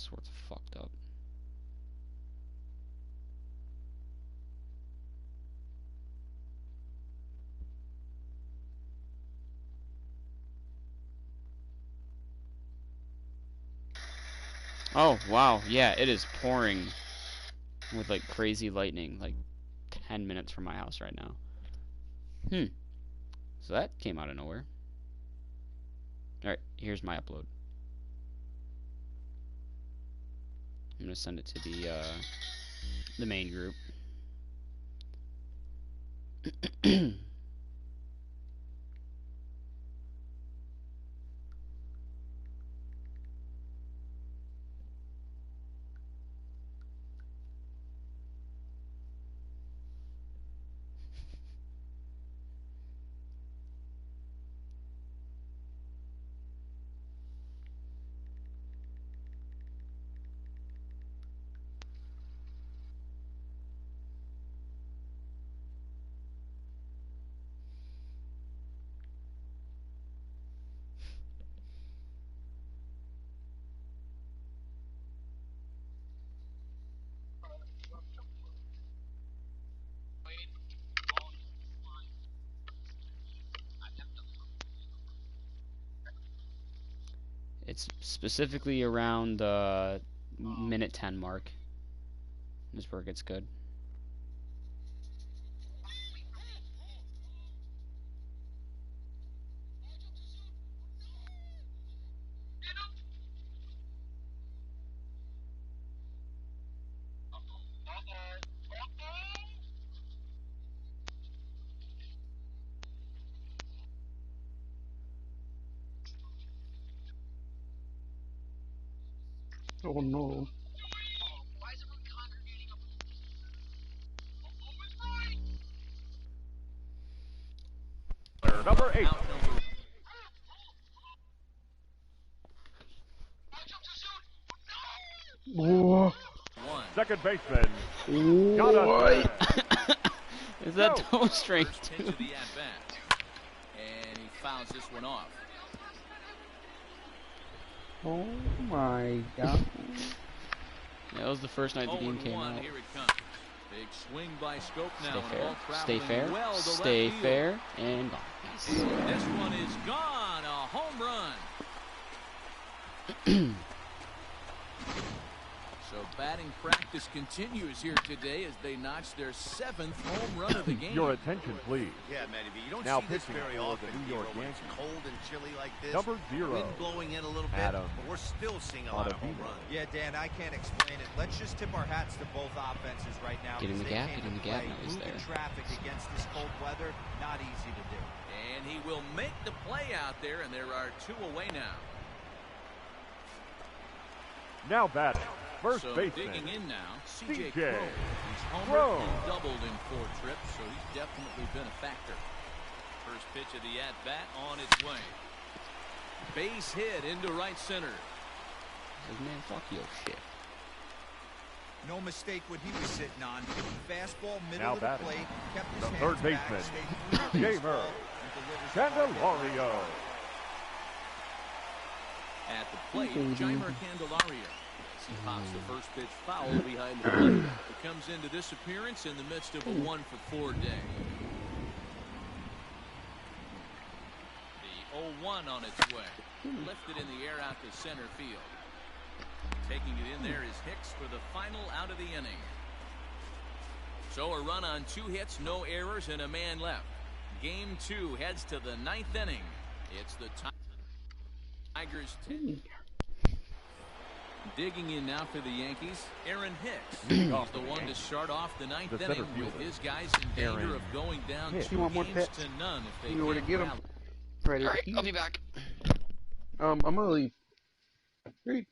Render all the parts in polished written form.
swear it's fucked up. Oh, wow. Yeah, it is pouring with, like, crazy lightning, like, 10 minutes from my house right now. So that came out of nowhere. Alright, here's my upload. I'm gonna send it to the main group. It's specifically around the minute 10 mark. This is where it gets good. Oh no. Number 8. Whoa. Second baseman. Got What? Is that toe strength First too? pitch of the at-bat. And he fouls this one off. Oh my god. Yeah, that was the first night the game came 0-1, out. here it comes. Big swing by Scope now. Stay fair. And ball Stay traveling fair. well to Stay left field. fair. And gone. Nice. And this one is gone. A home run. So batting practice continues here today as they notch their 7th home run of the game. Your attention, please. Yeah, Matty B, you don't Now see this pitching very for often. the New York When it's Yankees. cold and chilly like this. Number 0. Wind blowing in a little bit, Adam but we're still seeing a lot of home runs. Yeah, Dan, I can't explain it. Let's just tip our hats to both offenses right now. Get in the because they gap, came get in to the gap, play. now he's Moving there. traffic against this cold weather, not easy to do. And he will make the play out there, and there are 2 away now. Now batting. First So baseman. digging in now, C.J. C.J. Cron. He's homered Cron. and doubled in 4 trips, so he's definitely been a factor. First pitch of the at-bat on its way. Base hit into right center. Says, man, fuck your shit. No mistake what he was sitting on. Fastball, middle Now of the batting. plate, kept his The hands third back, baseman, stayed true to the Gamer baseball, and delivers a hard hit. Candelario. At the plate, Jeimer Candelario. As he pops the first pitch foul behind the plate. He comes into this appearance in the midst of a 1-for-4 day. The 0-1 on its way. Lifted in the air out to center field. Taking it in there is Hicks for the final out of the inning. So a run on 2 hits, no errors, and a man left. Game 2 heads to the 9th inning. It's the Tigers 10. Digging in now for the Yankees, Aaron Hicks. He's the one to start off the 9th The inning center with fielder, his guys in danger Aaron of going down Hicks. 2 You want more games pets? to none if they You know where to can't get 'em. rally. Ready. Alright, I'll be back. I'm gonna leave. Read.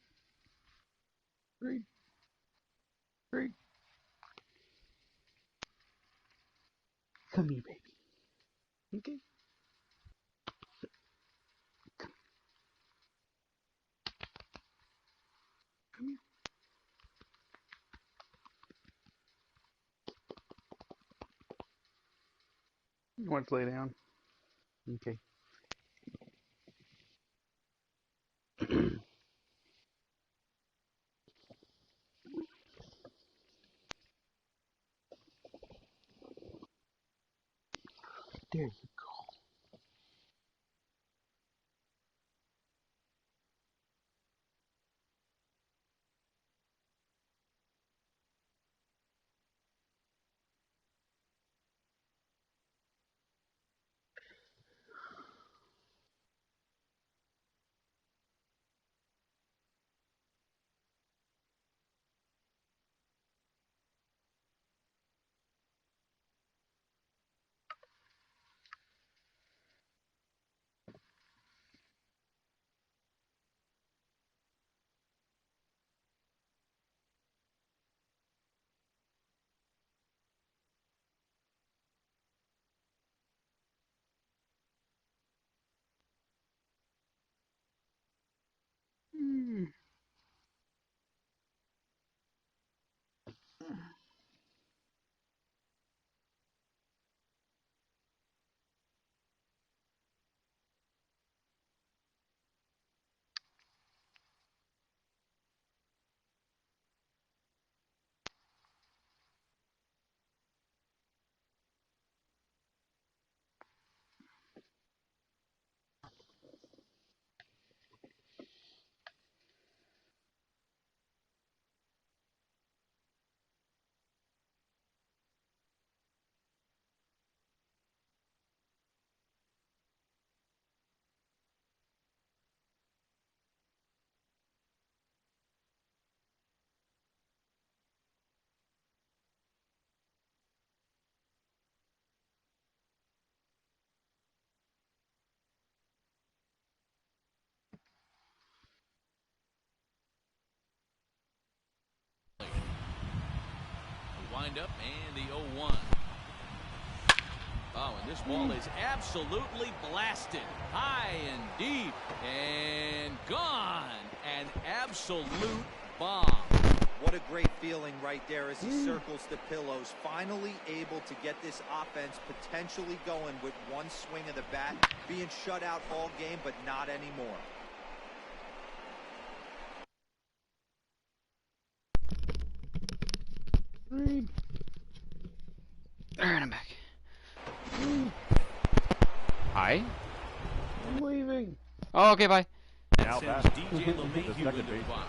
Read. Read. Come here, baby. Okay. Come here. You want to lay down? Okay. There you go. Hmm. The windup and the 0-1. Oh, and this ball is absolutely blasted. High and deep. And gone. An absolute bomb. What a great feeling right there as he circles the pillows. Finally able to get this offense potentially going with one swing of the bat. Being shut out all game, but not anymore. Reed, Alright, I'm back. Hi. I'm leaving. Oh, okay, bye. Now Sends batting. DJ The LeMahieu second into the baseman. box.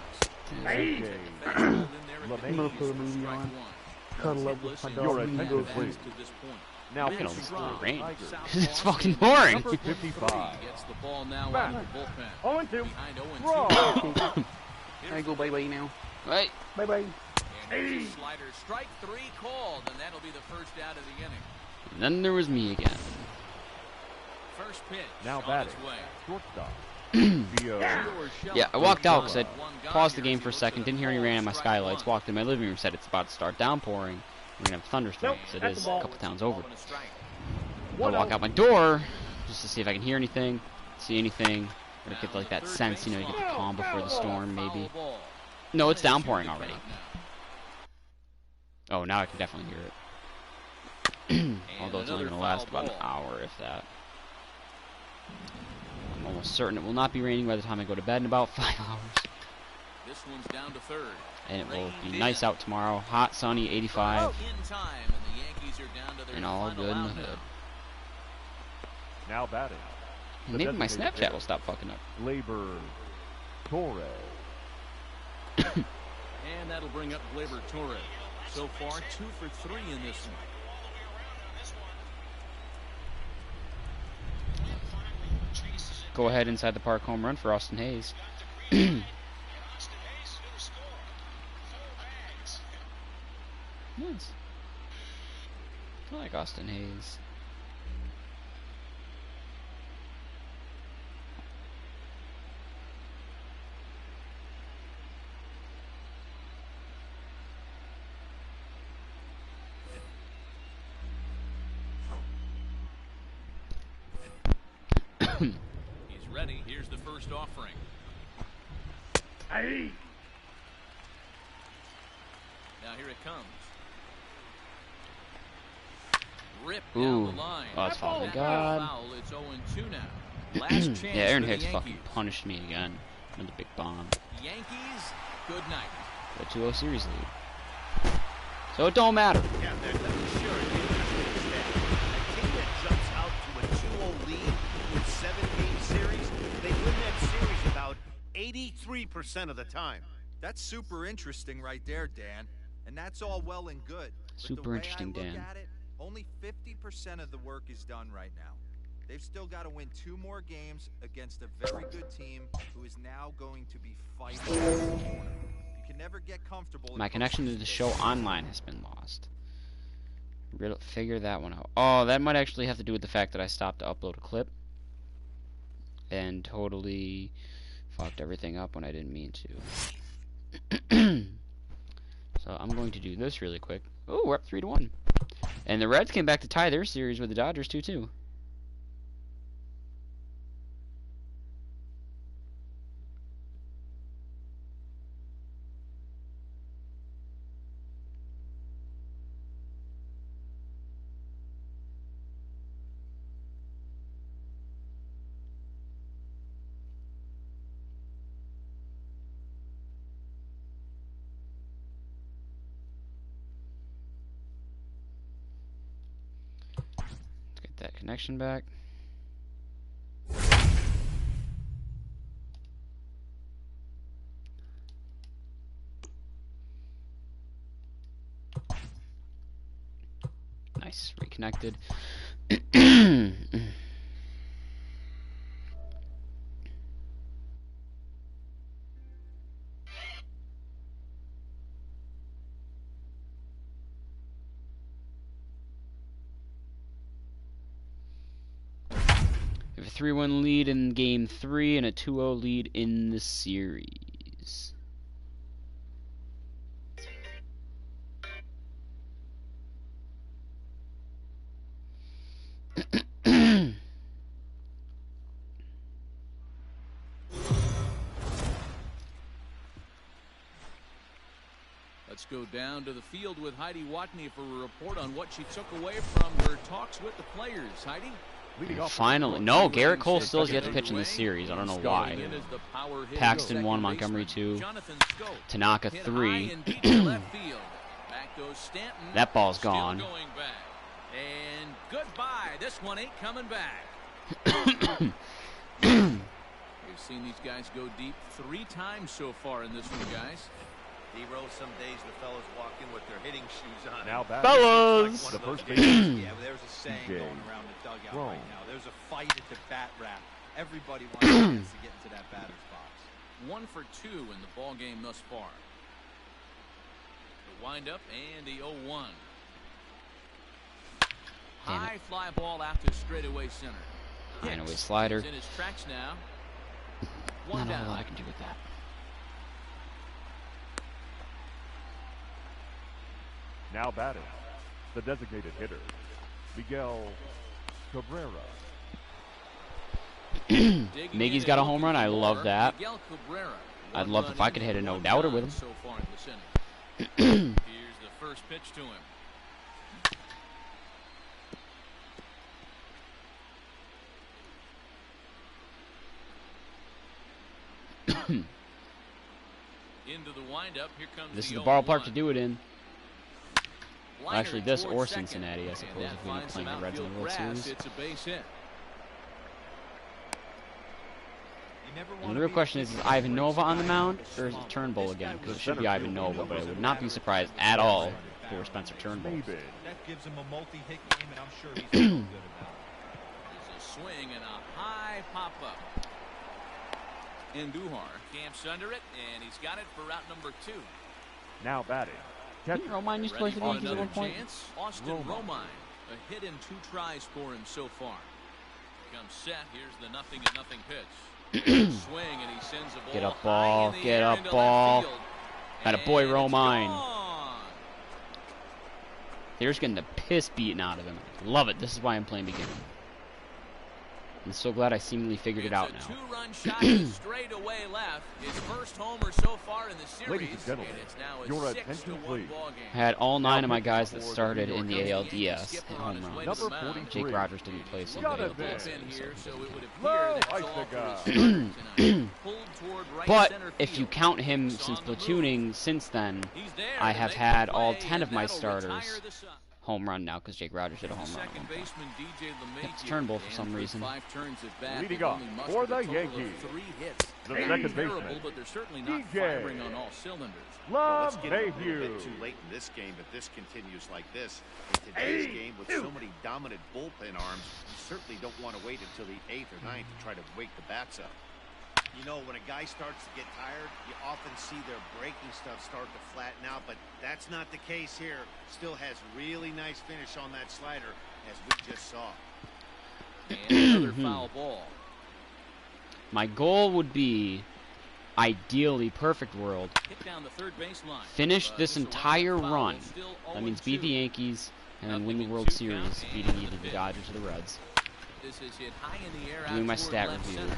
Hey. Fastball in there at the I'm gonna knees put a for movie strike on. one. Cuddle up with my Listen, dog. Your We attention, go advanced please. to this point. Now I can pitching almost for feel the rain. Tigers. It's fucking boring. Number 55. Gets the ball now Back. out of the bullpen. 0-2. Behind 0-2. Draw. I go bye-bye now. Right. Bye-bye. And here's a slider. Strike three called, and that'll be the first out of the inning. And then there was me again. First pitch Now on batting. its way. Shortstop. Gio. Yeah, I walked out because I paused the game for a second, didn't hear any rain on my skylights, walked in my living room, said it's about to start downpouring. We're going to have thunderstorms. It is a couple towns over. I walk out my door just to see if I can hear anything, see anything, or get like that sense, you know, you get the calm before the storm, maybe. No, it's downpouring already. Oh, now I can definitely hear it. Although it's only going to last about an hour, if that. I'm almost certain it will not be raining by the time I go to bed in about 5 hours. This one's down to third. And it will be nice out tomorrow. Hot, sunny, 85. In time, and the Yankees are down to their And all final good in the out hood. Now batting. The Maybe my designated Snapchat hitter, will stop fucking up. Labor Torres. And that'll bring up Gleyber Torres. So far, 2 for 3 in this one. Go ahead inside the park home run for Austin Hayes. Nice. I like Austin Hayes. He's ready. Here's the first offering. Hey. Now here it comes. Rip Ooh. down the line. Oh, that's foul. That God. foul. It's 0-2 now. Last chance Yeah, Aaron for the Hicks fucking Yankees. punished me again. Another big bomb. Yankees, good night. The 2-0 series lead. So it don't matter. Yeah, let me sure you understand. A team that jumps out to 83% of the time. That's super interesting right there, Dan. And that's all well and good. But Super the way interesting, I look Dan. at it, only 50% of the work is done right now. They've still got to win 2 more games against a very good team who is now going to be fighting in the corner. You can never get comfortable. My connection to the show online has been lost. Figure that one out. Oh, that might actually have to do with the fact that I stopped to upload a clip and totally fucked everything up when I didn't mean to. So I'm going to do this really quick. Oh, we're up 3-1. And the Reds came back to tie their series with the Dodgers 2-2. Let's get that connection back. Nice, reconnected. We have a 3-1 lead in Game 3 and a 2-0 lead in the series. Let's go down to the field with Heidi Watney for a report on what she took away from her talks with the players. Heidi? Finally. No, Garrett Cole still has yet to pitch in this series. I don't know why. Paxton 1, Montgomery 2, Tanaka 3. That ball's gone. And goodbye. This one ain't coming back. We've seen these guys go deep 3 times so far in this one, guys. D-Roll, some days the fellas walk in with their hitting shoes on. Now back. Fellas! The first Yeah, baseman. but there's a saying DJ going around the dugout Rome. right now. There's a fight at the bat rack. Everybody wants a chance to get into that batter's box. 1 for 2 in the ball game thus far. The windup and the 0-1. High fly ball out to straightaway center. Ran away slider. He's in his tracks now. 1 Not a whole down. lot I can do with that. Now batting. The designated hitter, Miguel Cabrera. Miggy's got a home run. I love that. Miguel Cabrera. I'd love if I could hit a no-doubter with him. So far in the inning. Here's the first pitch to him. Into the windup. Here comes This is the the ballpark 0-1. to do it in. Well, actually, Liner this towards or second. Cincinnati, I And suppose, that if we end up finds playing some the Reds in the outfield World grass. Series. It's a base hit. You never And wanna the real be question is picky Ivan with Nova on the guys mound, with or is slump. it Turnbull This again? guy Because it was should be center Ivan field Nova, number but I would seven. not be surprised at all for Spencer Turnbull. Maybe. That gives him a multi-hit game, and I'm sure he's feeling good about it. There's a swing and a high pop-up. Andujar camps under it, and he's got it for route number 2. Now batting. Catcher. Romine used to play Ready for the for Yankees at another one point. chance. Austin Romine. Romine. A hit and 2 tries for him so far. Comes set. Here's the 0-0 pitch. Swing, and he sends a ball Get up, high ball. in the Get air up, into left ball. field. Atta boy, And it's Romine. gone. They're just getting the piss beaten out of him. Love it. This is why I'm playing beginning. I'm so glad I seemingly figured it out It's now. a 2-run shot to straightaway left. His first homer so far in the series. Ladies and gentlemen, it's now a your 6-1 attention, please. ball game. I had all 9 of my pitching guys that for the started New in York the Yankees. ALDS at home runs. Number Jake 43. Rogers didn't play, so Got they it there. so Bullpen here, so it would appear Low, that's ice all the for guy. his start tonight. Pulled toward right But center if you field. count him It's since on the move. platooning since then, He's there I to have make had the all play, 10 of and my that'll retire starters the side. home run now because Jake Rogers hit a home run. Second baseman DJ It's Turnbull for some reason. 5 turns at bat. Leading off for the Yankees, 3 hits. the They're second not terrible, baseman, but they're certainly not DJ firing on all cylinders. Well, let's Love get it a little Mayhew. bit too late in this game, but this continues like this. In today's game, with so many dominant bullpen arms, you certainly don't want to wait until the 8th or 9th to try to wake the bats up. You know, when a guy starts to get tired, you often see their breaking stuff start to flatten out, but that's not the case here. Still has really nice finish on that slider, as we just saw. And another foul ball. My goal would be, ideally, perfect world, Hit down the third baseline. finish But this this entire allowed foul. run. It's still That means 0-2. beat the Yankees and then win the Nothing in World 2 Series, counts, and beating to either the pitch. Dodgers or the Reds. This is hit high in the air Doing out my toward stat left review. center.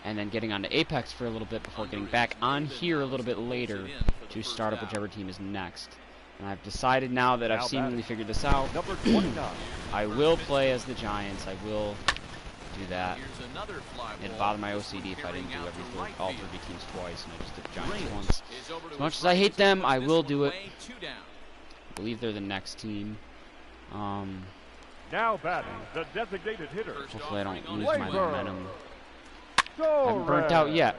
And then getting on to Apex for a little bit before getting back on here a little bit later to start up whichever team is next. And I've decided now that I've Now seemingly batting. figured this out. Number 29. I will play as the Giants. I will do that. Here's another fly It'd ball. bother my OCD if I didn't do Carrying out to right all field. 3 teams twice, and I just did the Giants Reyes once. is over to As much his as I hate right, them, puts I this will one do it. away, 2 down. I believe they're the next team. Now batting, the designated hitter, First Hopefully I don't offering on lose his my way. momentum. I Torres. haven't burnt out yet.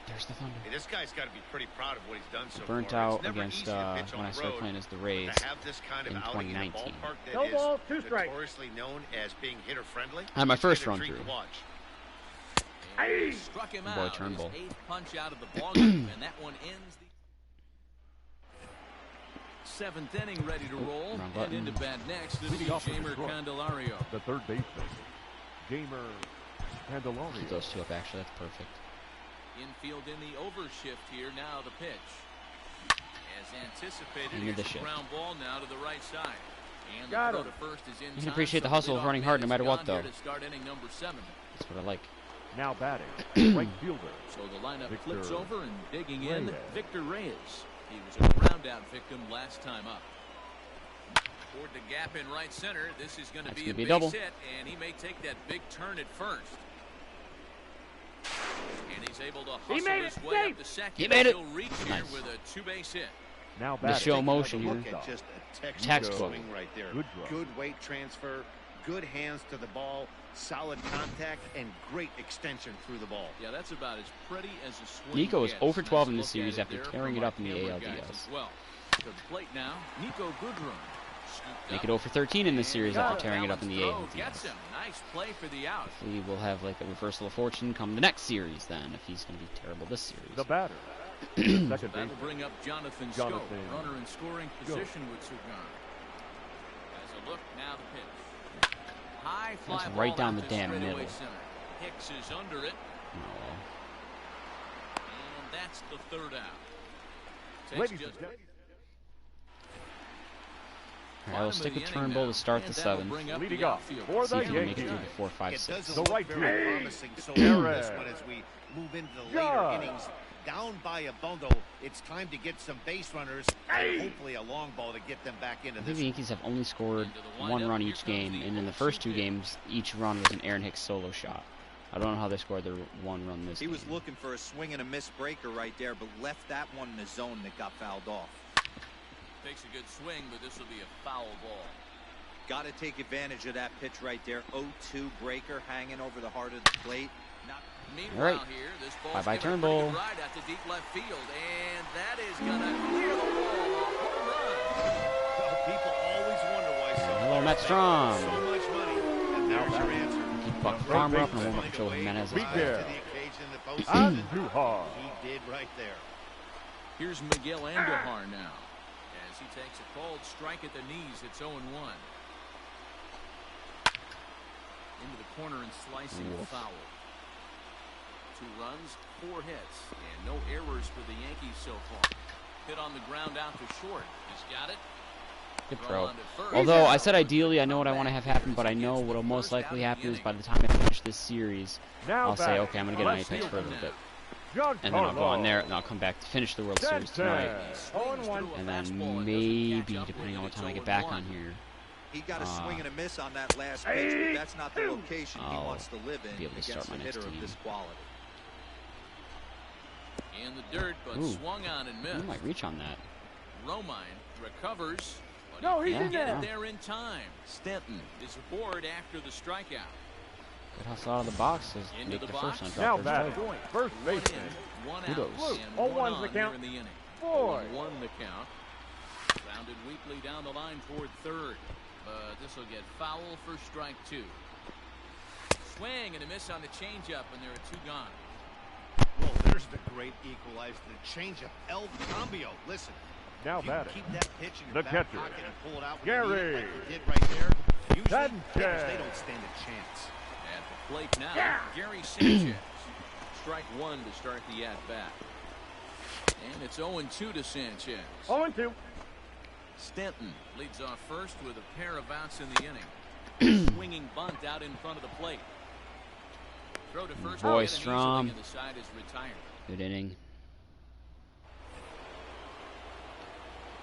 There's the Thunder. Hey, this guy's got to be pretty proud of what he's done so Burnt far. out It's never against easy to pitch on when I the started road, playing as the but Rays. to have this kind of in outing in a 2019. ballpark that No is ball, 2 strikes. notoriously known as being hitter friendly. I had my it's first been a run treat to through. watch. And he struck him Boy, out. Turnbull. His 8th punch out of the ballgame, and that one ends the 7th inning, ready to roll. Wrong And button. into bat next, it'll be Leading off with Jamer Detroit. Candelario. the third baseman, Jamer Keep Candelario. those 2 up, actually. That's perfect. Infield in the overshift here. Now the pitch. As anticipated, Into the here's a shift. ground ball now to the right side. And Got the him. throw to first is in You can time, appreciate the so hustle of leadoff running man hard no is matter what, gone here though. to start inning number 7. That's what I like. Now batting, right fielder, So the lineup Victor flips over and digging in, Reyes. Victor Reyes. He was a ground out victim last time up. Toward the gap in right center. This is going to That's be a gonna be a base double. hit, and he may take that big turn at first. And he's able to hustle made his it. way Safe. up to second. He made it. He'll reach Nice. here with a 2-base hit. now The batting. show Take motion another here. look at just a Textbook. swing right there. Good draw. Good weight transfer, good hands to the ball, solid contact, and great extension through the ball. Yeah, that's about as pretty as a swing Nico is gets. 0 for 12 in Nice this look at series it after there tearing from it our up in the camera guys ALDS. as well. To the plate now, Nico Goodrum. Scooped Make up. it 0 for 13 in this series And after tearing it up in the balanced throw ALDS. gets him. Nice play for the out. We will have like a reversal of fortune come the next series then, if he's going to be terrible this series. The batter, the second That'll baseman, bring up Jonathan Jonathan Scope. Runner in scoring Scope. position with Sugan. As a look, now the pitch. High fly That's ball right down out the to damn straightaway middle. center. Hicks is under it, Oh, and that's the third out. Takes ladies just and gentlemen. I will stick with Turnbull to start the 7th. Leading off for See the if he can make it Yankees, through the 4, 5, It 6. doesn't The look right very field. promising so far in this Perez. one as we move into the later Yeah. innings. Down by a bundle, it's time to get some base runners and hopefully a long ball to get them back into I think this. the Yankees have only scored 1 run each game, and in the first 2 games, each run was an Aaron Hicks solo shot. I don't know how they scored their 1 run this He game. was looking for a swing and a miss breaker right there, but left that one in the zone that got fouled off. Takes a good swing, but this will be a foul ball. Got to take advantage of that pitch right there. 0-2 breaker hanging over the heart of the plate. Meanwhile, right. here, this ball's Bye-bye, given a pretty Turnbull. good ride out to deep left field, and that is going to clear the wall. A home run. Well, people always wonder why someone Hello, Matt Strom. so much money. And there's your answer. Keep Buck Farmer up, and I won't show Jimenez Be as well. there. To the occasion in the Andujar. postseason. He did right there. Here's Miguel Andujar now, as he takes a cold strike at the knees. It's 0-1. Into the corner and slicing Woof. foul. 2 runs, 4 hits, and no errors for the Yankees so far. Hit on the ground out to short. He's got it. Good Throw throw. on to first. Although I said ideally, I know what I want to have happen, but I know what will most likely happen is by the time I finish this series, Now I'll say, batting, okay, I'm going to get an left Apex for a fielder, little bit. Giancarlo. And then I'll go on there, and I'll come back to finish the World Series tonight. And then maybe, depending on what time I get back on here, He got a swing and a miss on that last pitch, but that's not the location he I'll wants to live in be able to start against my a next hitter of team. this quality. In the dirt, but Ooh. swung on and I missed. might reach on that. Romine recovers. But No, he he's didn't in get there. it there in time. Stanton is aboard after the strikeout. Good hustle out of the box to Into make the the box. first one. Now Drop batting. first First One baseman. in, one Kudos. out, Blue. and 0-1's one the on count. here in the inning. Boy. 1 the count. Grounded weakly down the line toward third. But this will get foul for strike 2. Swing and a miss on the changeup, and there are 2 gone. Well, there's the great equalizer, the changeup, El Cambio. Listen, Now if you batting. keep that pitch in The your back catcher, pocket and pull it out when Gary. you need it like you did right there, usually Sanchez. hitters, they don't stand a chance. At the plate now, Gary Sanchez. Strike 1 to start the at-bat. And it's 0-2 to Sanchez. 0-2. Stanton leads off first with a pair of outs in the inning. Swinging bunt out in front of the plate. Throw to first. Boy, get him Strom. easily, and the side is retired. Good inning.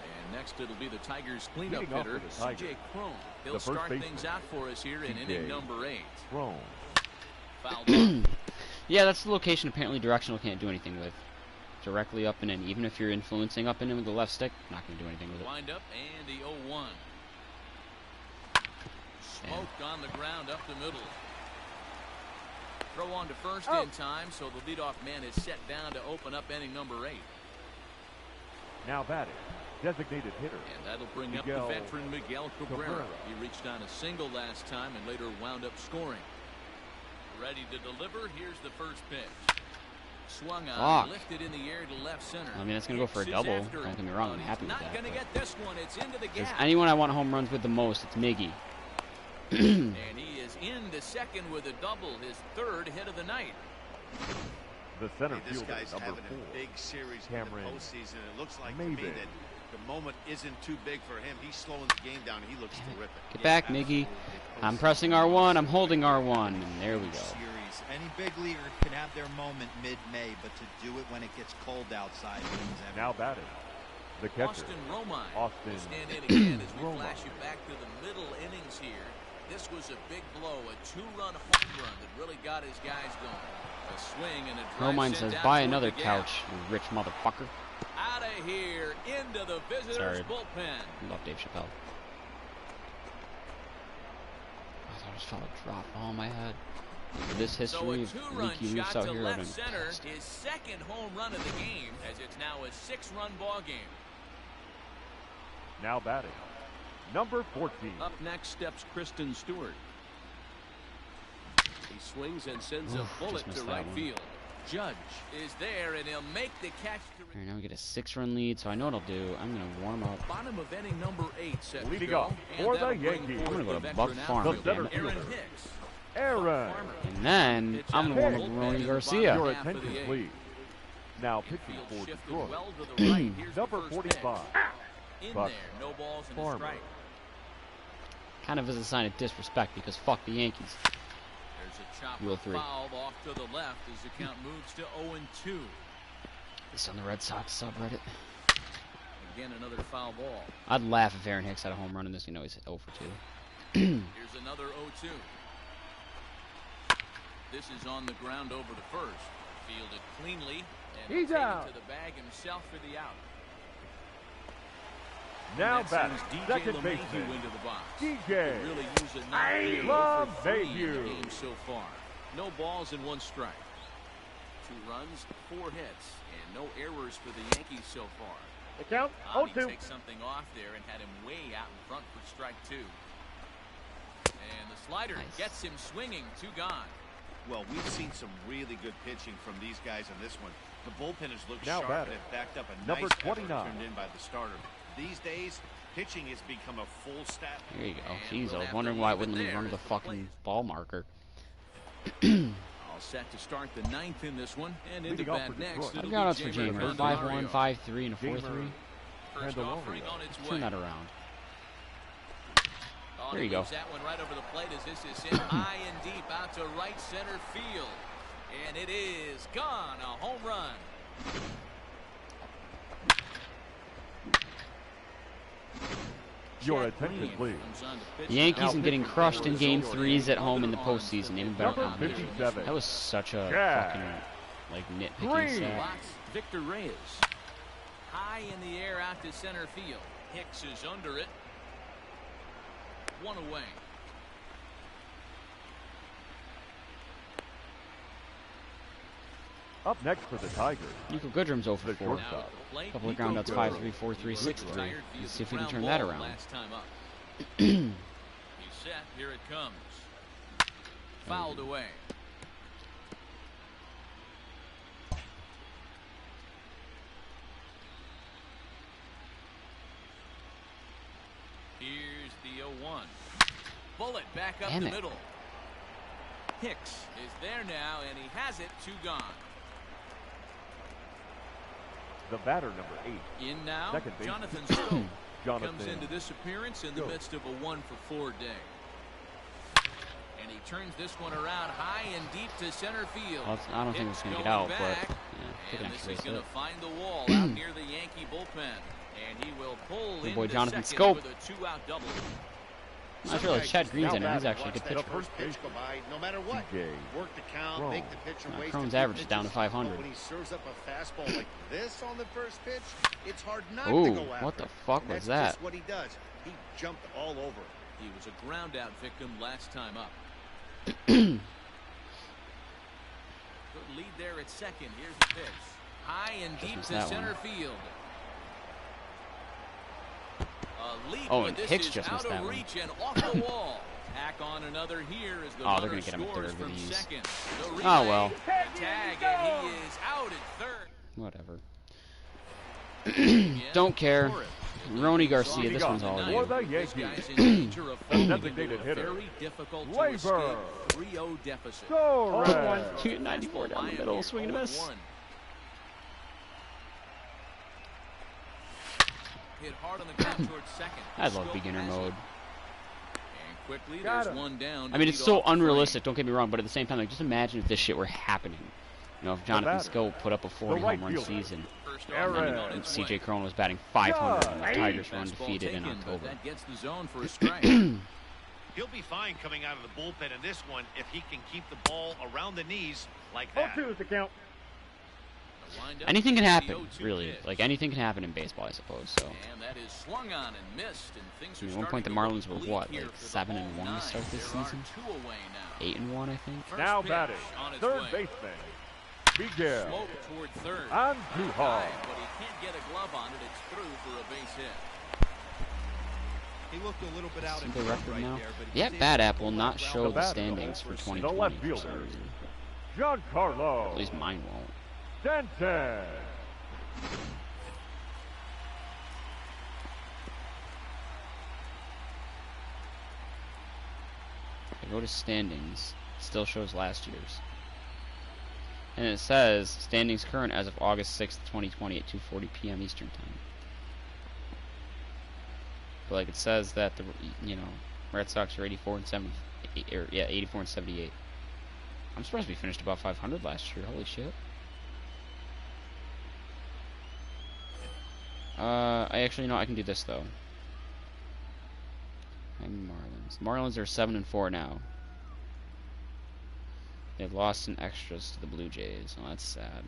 And next it'll be the Tigers cleanup Leading off hitter, for the C.J. Tigers, Cron. He'll the first start baseman, things out for us here in C.J. inning number 8. Wrong. Fouled off. Yeah, that's the location apparently directional can't do anything with. Directly up and in. Even if you're influencing up and in with the left stick, not going to do anything with it. Wind up and the 0-1. Smoked on the ground up the middle. Throw on to first in time, so the leadoff man is set down to open up inning number 8. Now batting. Designated hitter. And that'll bring Miguel up the veteran Miguel Cabrera. Cabrera. He reached on a single last time and later wound up scoring. Ready to deliver. Here's the first pitch. Swung on, Fuck. lifted in the air to left center. I mean, that's going to go for a Hicks is double. after Don't it, get me wrong, but I'm he's happy with not that. going to get this one. It's into the If there's gap. anyone I want home runs with the most, it's Miggy. And he is into second with a double, his 3rd hit of the night. The center Hey, this fielder, guy's number having 4. a big series Cameron in the postseason. It looks like to me Maven. that the moment isn't too big for him. He's slowing the game down. He looks terrific. Get back, Miggy. I'm pressing R1. I'm holding R1. And there we go. Series. Any big leaguer can have their moment mid-May, but to do it when it gets cold outside means everything. Now batting. The catcher. Austin Romine Austin will stand in again as we Romine. flash you back to the middle innings here. This was a big blow, a 2-run home run that really got his guys going. A swing and a drive Romine sent says, down buy toward another the gap. couch, you rich motherfucker. Out of here, into the visitors' Sorry. bullpen. I love Dave Chappelle. I thought I just felt a drop on my head. This So a history of 2-run leaky shot roofs out to here, I've left been center, pissed. his 2nd home run of the game, as it's now a 6-run ball game. Now batting. Number 14. Up next steps Kristen Stewart. He swings and sends a Oof, bullet just to missed that right one. field. Judge is there, and he'll make the catch to Alright, now we get a 6-run lead, so I know what I'll do. I'm going to warm up. bottom of inning number 8 set to Leading go, off and for the that'll bring Yankees. forth I'm gonna go the to Buck veteran Farm, outfielder, damn it. Aaron Hicks. Aaron. Farmer. And then Pitch I'm out going to of warm the up bullpen with Ronnie in the Garcia. bottom Your half of the attention, 8th. please. Now pitching Infield for shifted Detroit. well to the right. Here's the Number first 45. pitch. In Buck there, no balls and a Farmer. strike. Kind of as a sign of disrespect because fuck the Yankees. There's a chopper Rule 3. fouled off to the left as the count moves to 0-2. It's on the Red Sox subreddit. Again, another foul ball. I'd laugh if Aaron Hicks had a home run in this. You know he's 0 for 2. Here's another 0-2. This is on the ground over to first. Fielded cleanly. And He's taken out. to the bag himself for the out. Now And that batting. sends DJ Second LeMahieu baseman. into the box. DJ. Could really use a knock I here. love 0 for 3 in Mayhew. the game so far. No balls and 1 strike. 2 runs, 4 hits, and no errors for the Yankees so far. The count. Bobby 0-2. takes something off there and had him way out in front for strike 2. And the slider Nice. gets him swinging. 2 gone. Well, we've seen some really good pitching from these guys on this one. The bullpen has looked Now sharp batting. and have backed up a Number nice effort 29. turned in by the starter. These days, pitching has become a full stat. There you go. And Jeez, we'll I was have wondering to why it leave it wouldn't leave there run to the as the fucking ball marker. All set to start the 9th in this one. And into Leading off bat for next. Detroit. it'll I've got be outs for Jamer Jamer. Candelario. 5-1, 5-3, and a 4-3. First Candelario. offering on its way. Turn that around. Oh, There he you go. moves that one right over the plate as this is hit high and deep out to right center field. And it is gone. A home run. Your Jack attention, Green please. comes on to pitch The Yankees now. are getting crushed in Game 3s at home in the Other postseason. arms Even that better Number combination. 57. That was such a Jack fucking like nitpicking Green. stat. Box, Victor Reyes. High in the air out to center field. Hicks is under it. 1 away. Up next for the Tigers, Nico Goodrum's 0 for the 4. shortstop. Couple of groundouts, 5-3, 4-3, 6-3. Let's see if we can turn that around. He's set. Here it comes. Fouled away. Here's the 0-1. Bullet back up Damn the it. middle. Hicks is there now, and he has it. 2 gone. The batter, number 8. In now, Second base. Jonathan Scope Jonathan comes into this appearance in the Scope. midst of a 1-for-4 day. And he turns this one around high and deep to center field. Well, I don't think it's going to get Going out, but back, yeah, and can this actually is base going it. to find the wall out near the Yankee bullpen. And he will pull Good boy, into Jonathan second Scope. with a 2-out double. Not really. Chad Green's in it. He's actually a good Watch that pitcher. first pitch go by, no matter what. TJ Work the count, Crone. make the pitcher waste Crone's a few average is down to pitches. 500. But when he serves up a fastball like this on the first pitch, it's hard not to Ooh, go after what the it. fuck And was that's that? just what he does. He jumped all over. He was a ground out victim last time up. Good lead there at second. Here's the pitch. High and deep missed to that center one. field. A leap, Oh, but and this Hicks is just out missed of that one. reach and off the wall. Tack on another here as the Oh, they're runner gonna get him at scores third from with these. second. The Oh, relay, well. the tag, and he is out at third. Whatever. Again, Don't care. for it. Rony Garcia, this one's all For you. the This Yankees. guy's in danger of falling Designated into a hitter. very difficult to Labor. escape 3-0 deficit. Torres. 94 down the middle, swing and a miss. Hit hard on the ground towards second. I love Scope beginner has it. mode. And quickly, Got there's him. one down. I mean, to it's lead so off the frame. unrealistic, don't get me wrong, but at the same time, like, just imagine if this shit were happening. You know, if Jonathan batter. Scope put up a 40 right home run fielder. season, First off, Aaron. running on and its way. CJ Crone was batting 500, and the Hey. Tigers were Fastball undefeated in taken, but October. that gets the zone for a strike. He'll be fine coming out of the bullpen in this one if he can keep the ball around the knees like that. 0-2 is the count. The windup Anything can is the happen, 0-2 really. pitch. Like, anything can happen in baseball, I suppose, so. And that is swung on and missed, and things I are mean, at one point, the starting Marlins to were, look what, bleak like here for the 7-1 home to start nine. this There are season? 2 away now. 8-1, I think. First Now pitch batting, on its third way. baseman, Miguel Slope toward third. Andujar. High, but he can't get a glove on it. It's through for a base hit. He looked a little bit out See in the front record right now? there, but Yeah, he's Bad able to App will pull not that show route the batter, standings for the 2020 left for some fielder. reason. Giancarlo At least mine won't. Stanton. If I go to standings, it still shows last year's. And it says standings current as of August 6th, 2020 at 2:40 p.m. Eastern time. But like it says that the Red Sox are 84 and 70, or yeah, 84 and 78. I'm surprised we finished about 500 last year. Holy shit. I actually know I can do this though. Marlins are 7-4 now. They've lost in extras to the Blue Jays. Oh, that's sad.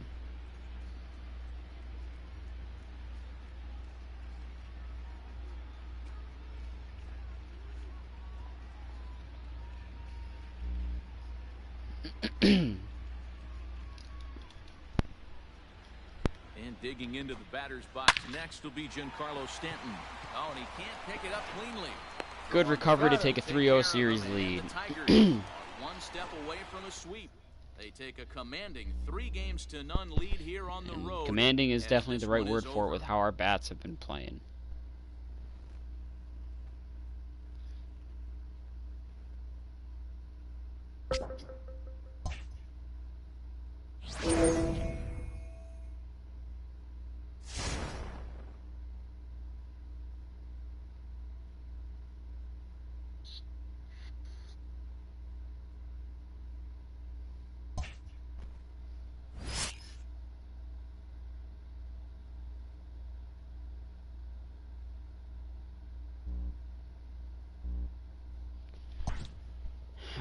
And digging into the batter's box next will be Giancarlo Stanton. Oh, and he can't pick it up cleanly. Good recovery to take a Take 3-0 care of series him, and lead. the Tigers are one step away from a sweep. They take a commanding 3-0 lead here on the road. Commanding is as definitely this the right one word is for it over. with how our bats have been playing.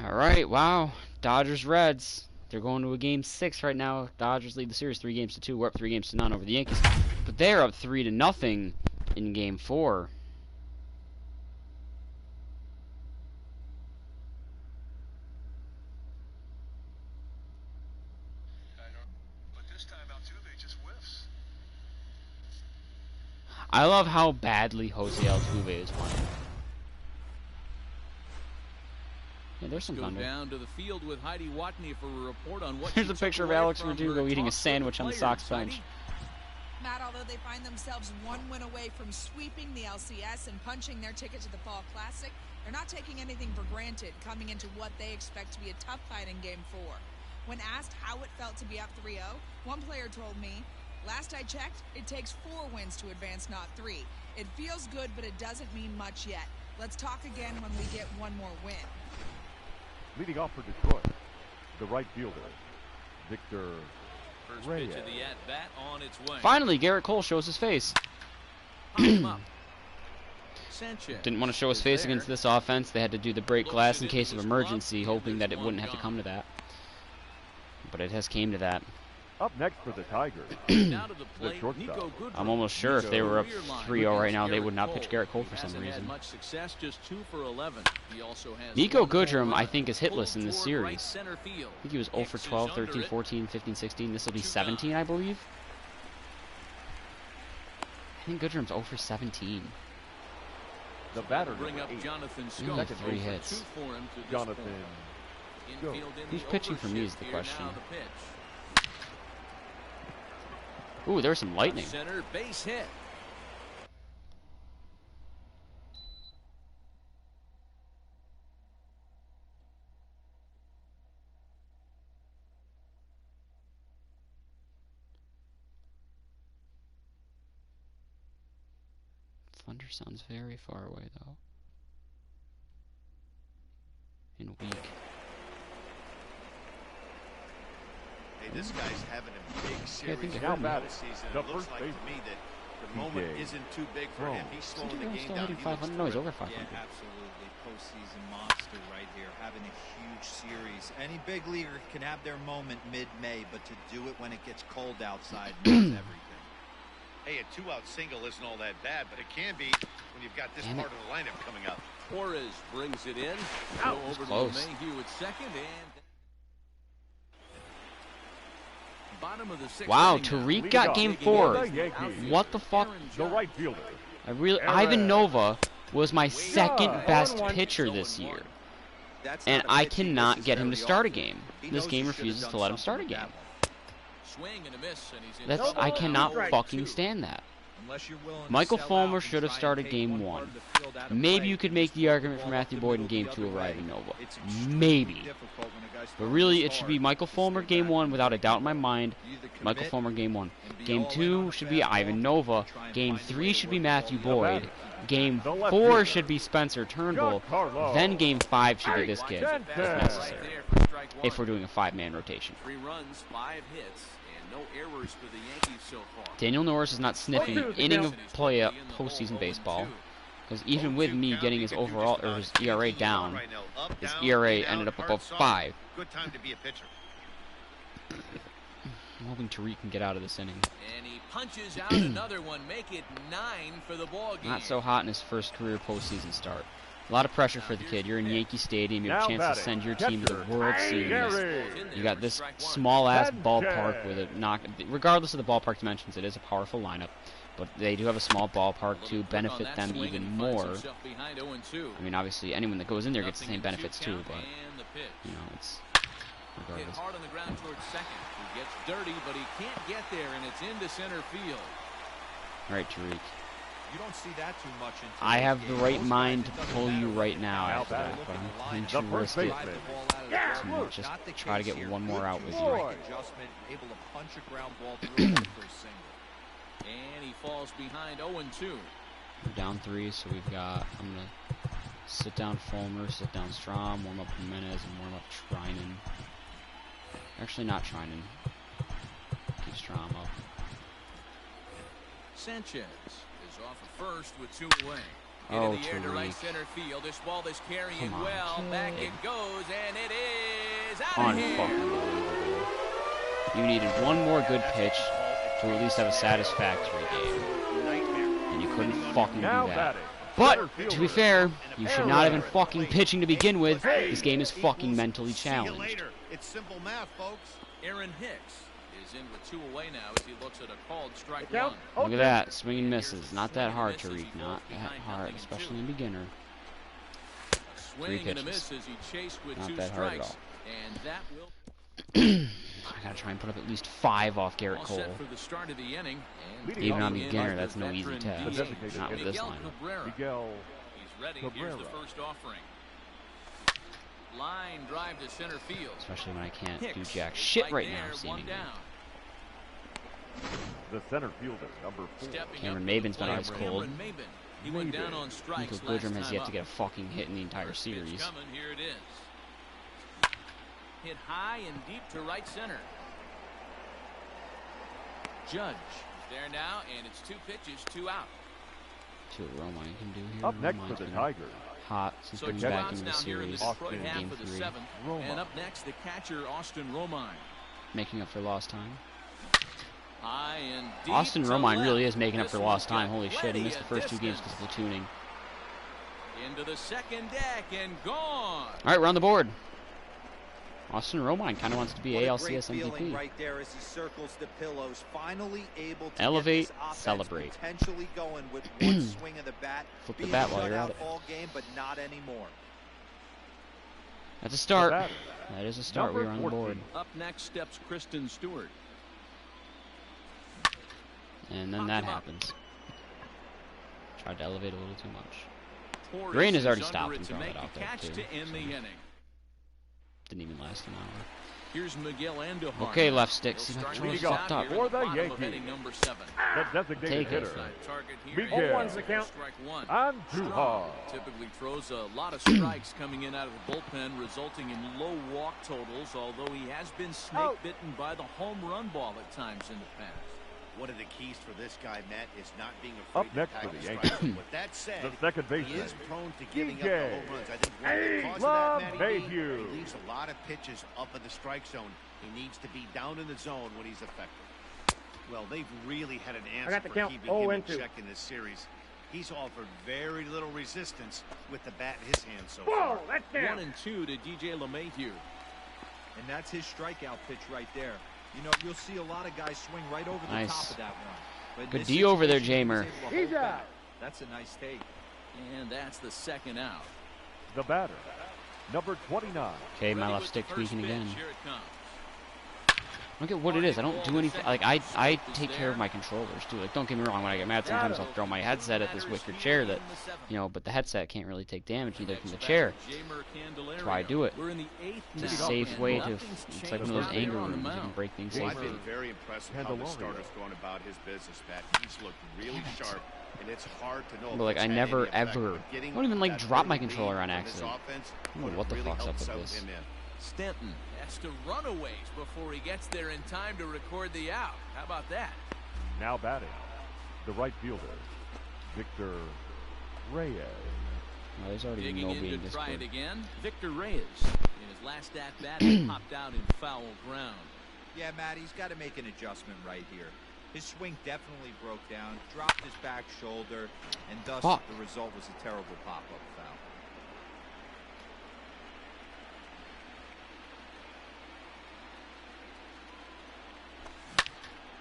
Alright, wow. Dodgers Reds. They're going to a game 6 right now. Dodgers lead the series 3-2. We're up 3-0 over the Yankees. But they're up 3-0 in game 4. I love how badly Jose Altuve is playing. Yeah, there's some Go thunder. down to the field with Heidi Watney for a report on what Here's she a took picture of away Alex from Verdugo her eating a talks with sandwich on the players. Sox bench. Heidi? Matt, although they find themselves one win away from sweeping the LCS and punching their ticket to the Fall Classic, they're not taking anything for granted coming into what they expect to be a tough fight in Game 4. When asked how it felt to be up 3-0, one player told me, "Last I checked, it takes 4 wins to advance, not 3. It feels good, but it doesn't mean much yet. Let's talk again when we get one more win." Leading off for Detroit, the right fielder, Victor First Reyes. pitch of the at-bat on its way. Finally, Garrett Cole shows his face. Pop him up. Sanchez Didn't want to show his is face there. against this offense. They had to do the break glass in case of emergency, hoping that it wouldn't have to come to that. But it has came to that. Up next for the Tigers, Now to the the plate, shortstop. Nico Goodrum. I'm almost sure if they were up Career line 3-0 right against now, they would not Garrett pitch Garrett Cole for some Hasn't had reason. much success, just 2 for 11. He also has Nico 1 home Goodrum, run. I think, is hitless in this Pulled toward right series. center field. I think he was 0 for Hicks is 12, under 13, it. 14, 15, 16. This will be 2 17, gone. I believe. I think Goodrum's 0 for 17. the batter Bring up number 8, Jonathan He only Scope. had 3 0 for hits. 2 for him to this Jonathan point. Scope. Infield in Who's the pitching for me is overshift the here. question. Now the pitch. Ooh, there's some lightning. Center base hit. Thunder sounds very far away, though. And weak. Hey, this guy's having a big I series think they Now heard me. batting, this season. the It looks first like to baseman, me that the moment PJ isn't too big for him. He's slowing the He's game still down. hitting He looks 500. No, he's over terrific. 500. Yeah, absolutely. Postseason monster right here, having a huge series. Any big leaguer can have their moment mid-May, but to do it when it gets cold outside means everything. Hey, a 2-out single isn't all that bad, but it can be when you've got this Damn it. part of the lineup coming up. Torres brings it in. Out. Go over Close. to LeMahieu at second and bottom of the 6th. Wow, inning now. Tariq Leading got off game for 4. the Yankees, What the fuck? the right fielder, Ivan Nova was my second Yeah. best 0-1. pitcher this year. That's And not a I pitch he cannot misses get him to very start a often. game. He This knows game he should have refuses done to let him something start a with game. that one. Swing and a miss, and he's in That's trouble. I cannot Strike fucking 2. stand that. Unless you're willing to Michael sell Fulmer out and should have try and started take game one 1. part of the field out of Maybe play, you could and make just the argument ball for up Matthew the Boyd in middle game the 2 other over way. Ivan Nova. It's extremely Maybe. difficult when a guy's But throwing really, this it should be hard Michael to Fulmer stay game back 1 and without a play doubt in the my ball. mind. You either Michael commit Fulmer game 1. and be Game all in 2 on a should be fastball, Ivan Nova. or try and Game find a 3 way should to be work Matthew the ball the other Boyd. way. Game The left 4 fielder, should be Spencer Turnbull. Giancarlo Then game 5 should be this Lines kid, it Sanchez. fast if right necessary. there for strike one. If we're doing a 5-man rotation. 3 runs, 5 hits, and no errors for the Yankees so far. Daniel Norris is not sniffing inning of play up postseason baseball. Because even with me getting his overall or his ERA down, his ERA ended up above 5. Good time to be a pitcher. I'm hoping Tariq can get out of this inning. And he punches out another one, make it 9 for the ball game. Not so hot in his first career postseason start. A lot of pressure for the kid. You're in Yankee Stadium. You have a Now chance to batting, send your team to the catcher, World Series. Gary. You got this small-ass Sanchez. ballpark with a knock. Regardless of the ballpark dimensions, it is a powerful lineup. But they do have a small ballpark to benefit them even more. I mean, obviously, anyone that goes in there gets the same benefits too. But you know, it's Hit regardless. hard on the ground towards second. He gets dirty, but he can't get there, and it's into center field. All right, Tariq. You don't see that too much in I today's have game. the right Most mind guys, to it doesn't pull you matter right now Now after that, batting, but I'm the going to first risk it baseman. drive the ball out of the ballpark. to just Not the try to case get here. one more Good out with two-strike you. adjustment, able to punch a ground ball through it for a single. And he falls behind 0-2. We're down 3, so we've got. I'm going to sit down Fulmer, sit down Strom, warm up Jimenez, and warm up Trinan. Actually, not Trinan. Keep Strom up. Sanchez is off at first with 2 away. Oh, Into the air to right Tariq. center field. This ball is carrying Come on, well. kid. Back it goes, and it is out of here. Unfucking You needed one more good pitch to at least have a satisfactory game. And you couldn't fucking do Now that. batting, But, center to be fielder, fair, you should not have been Aaron. fucking pitching to begin with. This game is fucking Equals mentally see you challenged. later. It's simple math, folks. Aaron Hicks He's in with 2 away now as he looks at a called strike Look out. one. Look at that. Swing and misses. Not that hard to read. Not that hard, especially in beginner. Swing and a pitches. miss as he chased with Not 2 that hard at strikes. all. And that will I gotta try and put up at least 5 off Garrett all Cole. set for the start of the inning. And Even on coming in beginner, is that's the no easy veteran task. DH, Not with this Miguel lineup. Cabrera. Miguel He's ready. Here's the first offering. Line drive to center field. Especially when I can't do Hicks jack shit right there, now, one seemingly. down. the center fielder, number 4. Stepping Cameron up to the Maben's been plate, ice cold. Cameron Maben. He went down on strikes Nico last Goodrum has time yet to up. get a fucking hit in the entire First pitch series. coming, here it is. Hit high and deep to right center. Judge is there now, and it's 2 pitches, 2 out. See what Romine can do here. Up next Romine's for the been Tigers, hot since So getting 2 back outs into the now here in the series Detroit in half Game of the 3. 7th. Romine. And up next, the catcher, Austin Romine. Making up for lost time. High and deep Austin to Romine left. really is making up This for one's lost time. got Holy shit, plenty he missed the of first 2 games distance. because of platooning. Into the second deck and gone. All right, we're on the board. Austin Romine kind of wants to be What a ALCS great feeling MVP. right there as he circles the pillows, finally able to Elevate, get this offense celebrate. potentially going with one swing of the bat. Flip the being bat while shut you're at out it. all game, but not anymore. That's a the start. batter, That is a start. number We're on the board. 14. Up next steps Kristen Stewart. And then Knocked that him up. happens. Tried to elevate a little too much. Torres Rain has is already under stopped it him to throwing make it the out there, catch too, to end so. the inning. Didn't even last an hour. Here's Miguel Andujar. Okay, left stick. He'll See, my start control's things out fucked up. here For at the bottom of Yankees. inning number 7. The designated Take it. hitter, Target here Miguel. is 0-1's the count. strike 1. Andujar. Typically throws a lot of strikes coming in out of the bullpen, resulting in low walk totals, although he has been snake bitten by the home run ball at times in the past. One of the keys for this guy, Matt, is not being afraid Up next to for attack the the Yankees. strike zone. With that said, The second he baseman, is prone to giving up the DJ. home runs. I think one of the causes of that, Matty B, LeMahieu. he leaves a lot of pitches up in the strike zone. He needs to be down in the zone when he's effective. Well, they've really had an answer got the for count. keeping 0 him in and 2. check in this series. He's offered very little resistance with the bat in his hand so Whoa, far. that's 1 down. and 2 to DJ LeMahieu. And that's his strikeout pitch right there. You know, you'll see a lot of guys swing right over the Nice. top of that one. But in Good this D over there, situation, he was Jamer. able to He's hold out. back. That's a nice take. And that's the second out. the batter, number 29. Okay, my Ready left with stick the first tweaking pitch. again. Here it comes. Look at what it is. I don't do anything. Like, I take care of my controllers, too. Like, don't get me wrong. When I get mad, sometimes I'll throw my headset at this wicker chair that, you know, but the headset can't really take damage either from the chair. That's why I do it. We're in the 8th It's a now, safe and way to, nothing's it's like one of changed those out there anger on the rooms. You can mound. break things Well, I've safely. been very impressed with how the Candelario. starter's going about his business, Matt. He's looked really sharp, and it's hard to know. But, like, if I it's had never, any effect, ever, but getting I don't even, like, that drop my early controller lead on from this accident. offense I don't know would what the really fuck's up help with settle this. him in. Stanton has to run a ways before he gets there in time to record the out. How about that? Now batting, the right fielder, Victor Reyes. Oh, there's already Digging nobody in in to this try it board. again. Victor Reyes in his last at-bat he popped out in foul ground. Yeah, Matt, he's got to make an adjustment right here. His swing definitely broke down, dropped his back shoulder, and thus Fuck. the result was a terrible pop-up foul.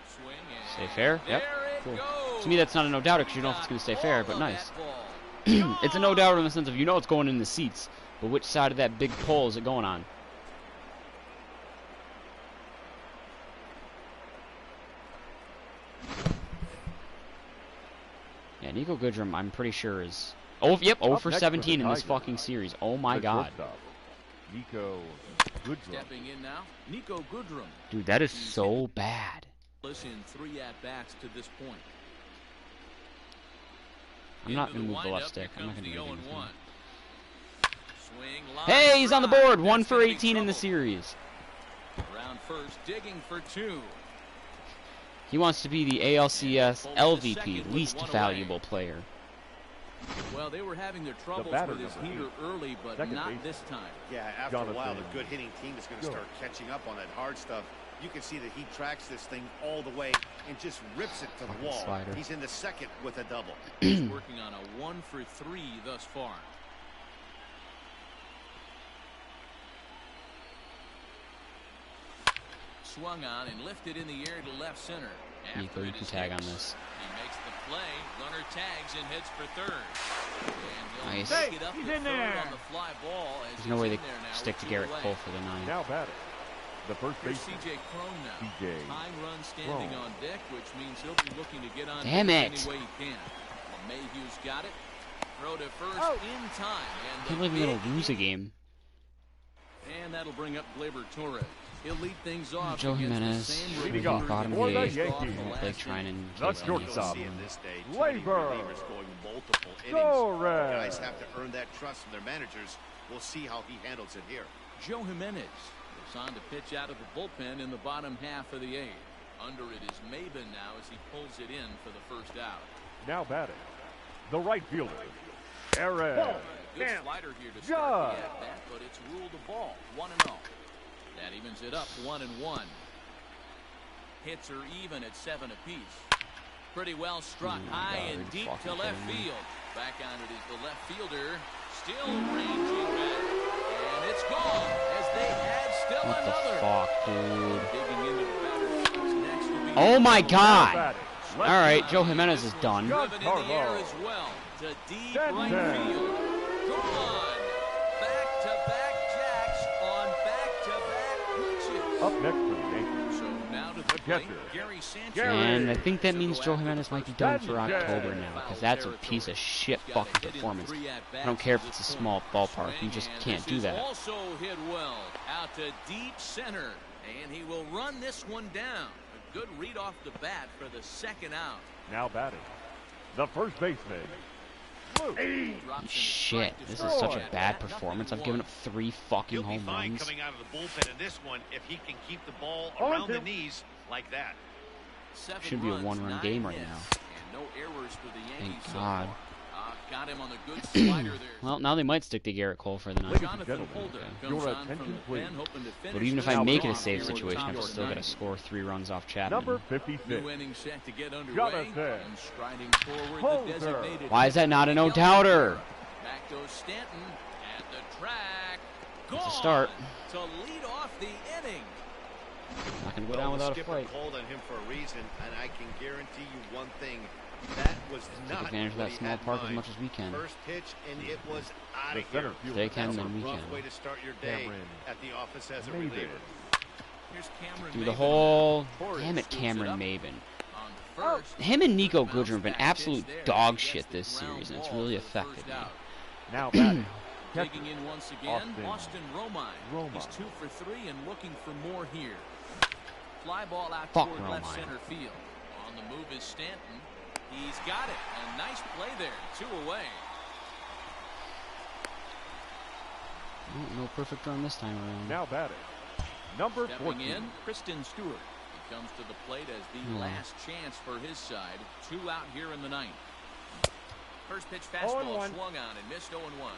Swing and Stay fair? Yep. there it Cool. goes. To me, that's not a no doubter because you know if it's going to stay fair, but nice. It's a no doubter in the sense of you know it's going in the seats, but which side of that big pole is it going on? Yeah, Nico Goodrum, I'm pretty sure is. Oh, yep, 0 Up for next 17 the in this Tigers. fucking series. Oh my The god. shortstop, Nico Goodrum. Stepping in now, Nico Goodrum. Dude, that is so bad. In 3 at-bats to this point. I'm not Into going to the move the left windup, stick. here I'm not comes going to the do anything. 0-1. Swing, line Hey, he's on the drive. board. 1 That's for gonna be 18 in the trouble. series. Around first, digging for 2. He wants to be the ALCS LVP, least valuable player. Well, they were having their troubles batter, with his number heater 8. early, but Second not baseman. this time. Yeah, after a while, Jonathan the good hitting team is going to Go. start catching up on that hard stuff. You can see that he tracks this thing all the way and just rips it to the Fucking wall. slider. He's in the second with a double. He's working on a 1 for 3 thus far. swung on and lifted in the air to left center. Nico, you can tag on this. He makes the play. Runner tags and heads for third. And he'll Nice. make it up He's to in third there. on the fly ball. As There's no way he's they in there now stick with to Garrett two away. Cole for the 9. Now batting. The first Here's baseman. C.J. Cron now. C.J. Time run standing Cron. on deck, which means he'll be looking to get on Damn base it. any way he can. Well, Mayhew's got it. Throw to first in time. And I can't the believe we're big gonna lose a game. And that'll bring up Gleyber Torres. He'll lead things off. Joe against the Jimenez, same leading reliever off bottom that for the finished eighth. off the Yankees. last Blake Trinan inning. and That's Casey your You Jones. don't stop. see in this day too many Gleyber. relievers going multiple innings. Torres. Guys have to earn that trust from their managers. We'll see how he handles it here. Joe Jimenez is on to pitch out of the bullpen in the bottom half of the 8th. Under it is Maben now as he pulls it in for the first out. Now batting. The right fielder. Aaron. Good slider here to start the at-bat, but it's ruled a ball. 1-0. That evens it up 1-1. Hits are even at 7 apiece. Pretty well struck high and deep to left field. Back on it is the left fielder. Still ranging back. And it's gone as they add still What the another. fuck, dude? Digging into the batter's box next will be Oh my Now God! batting. Alright, Joe Jimenez is done. Driven in the air Carlo. as well to deep Dead right man. field. Gone. Back-to-back jacks on back-to-back pitches. Up next for the Yankees. So now to the plate, catcher. Gary Sanchez. Gary. And I think that To means go Joe after Jimenez the might be first done for baseman. October now, because that's a piece of shit He's got a fucking hit in performance. 3 at-bats I don't care if to it's a this small point. ballpark, you just Swing, and can't this do is that. Also hit well out to deep center, and he will run this one down. A good read off the bat for the second out. Now batting. The first baseman. Luke. Drops in a Shit, strike to this start is such the a at-bat. bad performance. I've given up 3 fucking He'll be home fine runs. coming out of the bullpen in this one if he can keep the ball Oh, around the two. knees like that. 7 Should be a runs, 1-run 9 game right hits, now. And no errors for the Yankees Thank so God. far. Got him on the good slider there. Well, now they might stick to Garrett Cole for the 9. Ladies and Jonathan gentlemen, Holder your comes on from attention, the pen, please. hoping to finish But even if I this make it a off save here in the situation, top I'm of still the going to ninth. score 3 runs off Chapman. Number 56. New inning set to get underway. Jonathan And striding forward Holder. the designated. Why is that not a no-doubter? Back goes Stanton at the track. That's a Gone start. to lead off the inning. Not going to go Well, down the without a skipper fight. called on him for a reason, and I can guarantee you one thing. That was Take not advantage of what that he small had in park as mind. much as we can. First pitch, and it was out The of here. center fielder. They can, That's a then we rough can. way to start your day Cameron. at the office as a Maben. reliever. Here's Cameron Through the Maben. whole... Torres Damn it, scoops Cameron up Maben. on the first. Him and Nico Bounce Goodrum have been back absolute pitch there. dog He shit gets the this ground series, and it's ball really for the affected first me. out. Now batting. Catcher. Digging in once again, Austin Austin Romine. He's 2 for 3 and looking for more here. Fly ball out Fuck toward left Romine. center field. On the move is Stanton. He's got it. A nice play there. 2 away. Oh, no perfect run this time around. Now batting. Number Stepping 14. in, Kristen Stewart. He comes to the plate as the Hmm. last chance for his side. 2 out here in the 9th. First pitch 0-1. fastball swung on and missed 0-1.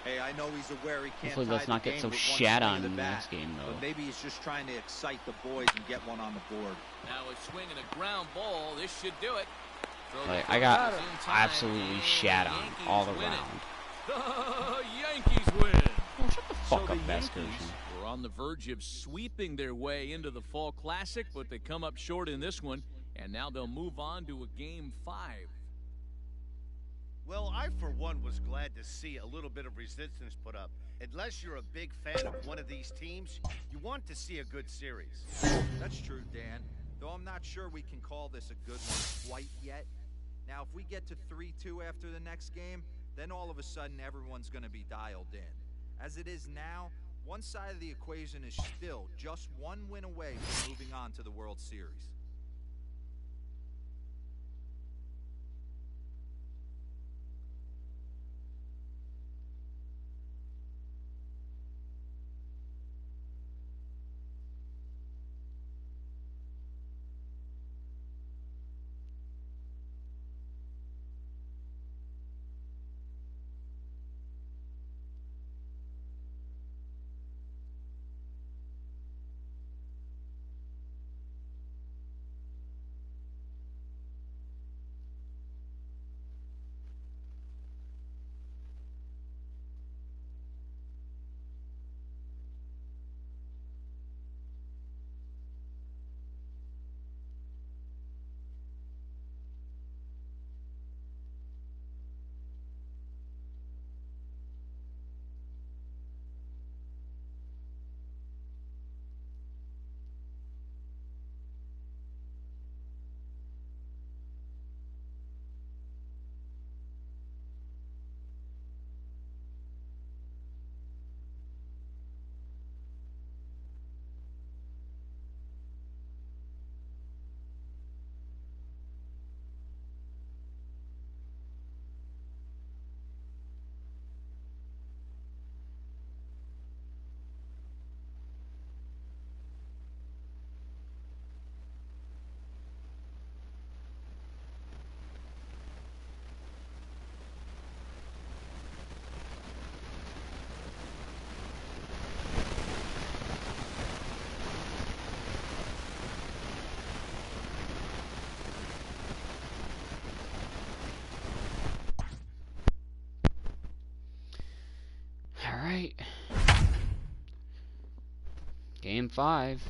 Hey, I know he's aware he can't Hopefully tie let's the not get game so with one shat swing on of the in the bat, next game, though. But maybe he's just trying to excite the boys and get one on the board. Now a swing and a ground ball. This should do it. Throw Like, the I got first in time, absolutely and shat the on Yankees all win it. around. The Yankees win. Oh, shut the fuck So up, the Bass Yankees Gershon. were on the verge of sweeping their way into the Fall Classic, but they come up short in this one, and now they'll move on to a Game 5. Well, I, for one, was glad to see a little bit of resistance put up. Unless you're a big fan of one of these teams, you want to see a good series. That's true, Dan. Though I'm not sure we can call this a good one quite yet. Now, if we get to 3-2 after the next game, then all of a sudden everyone's going to be dialed in. As it is now, one side of the equation is still just one win away from moving on to the World Series. Game 5.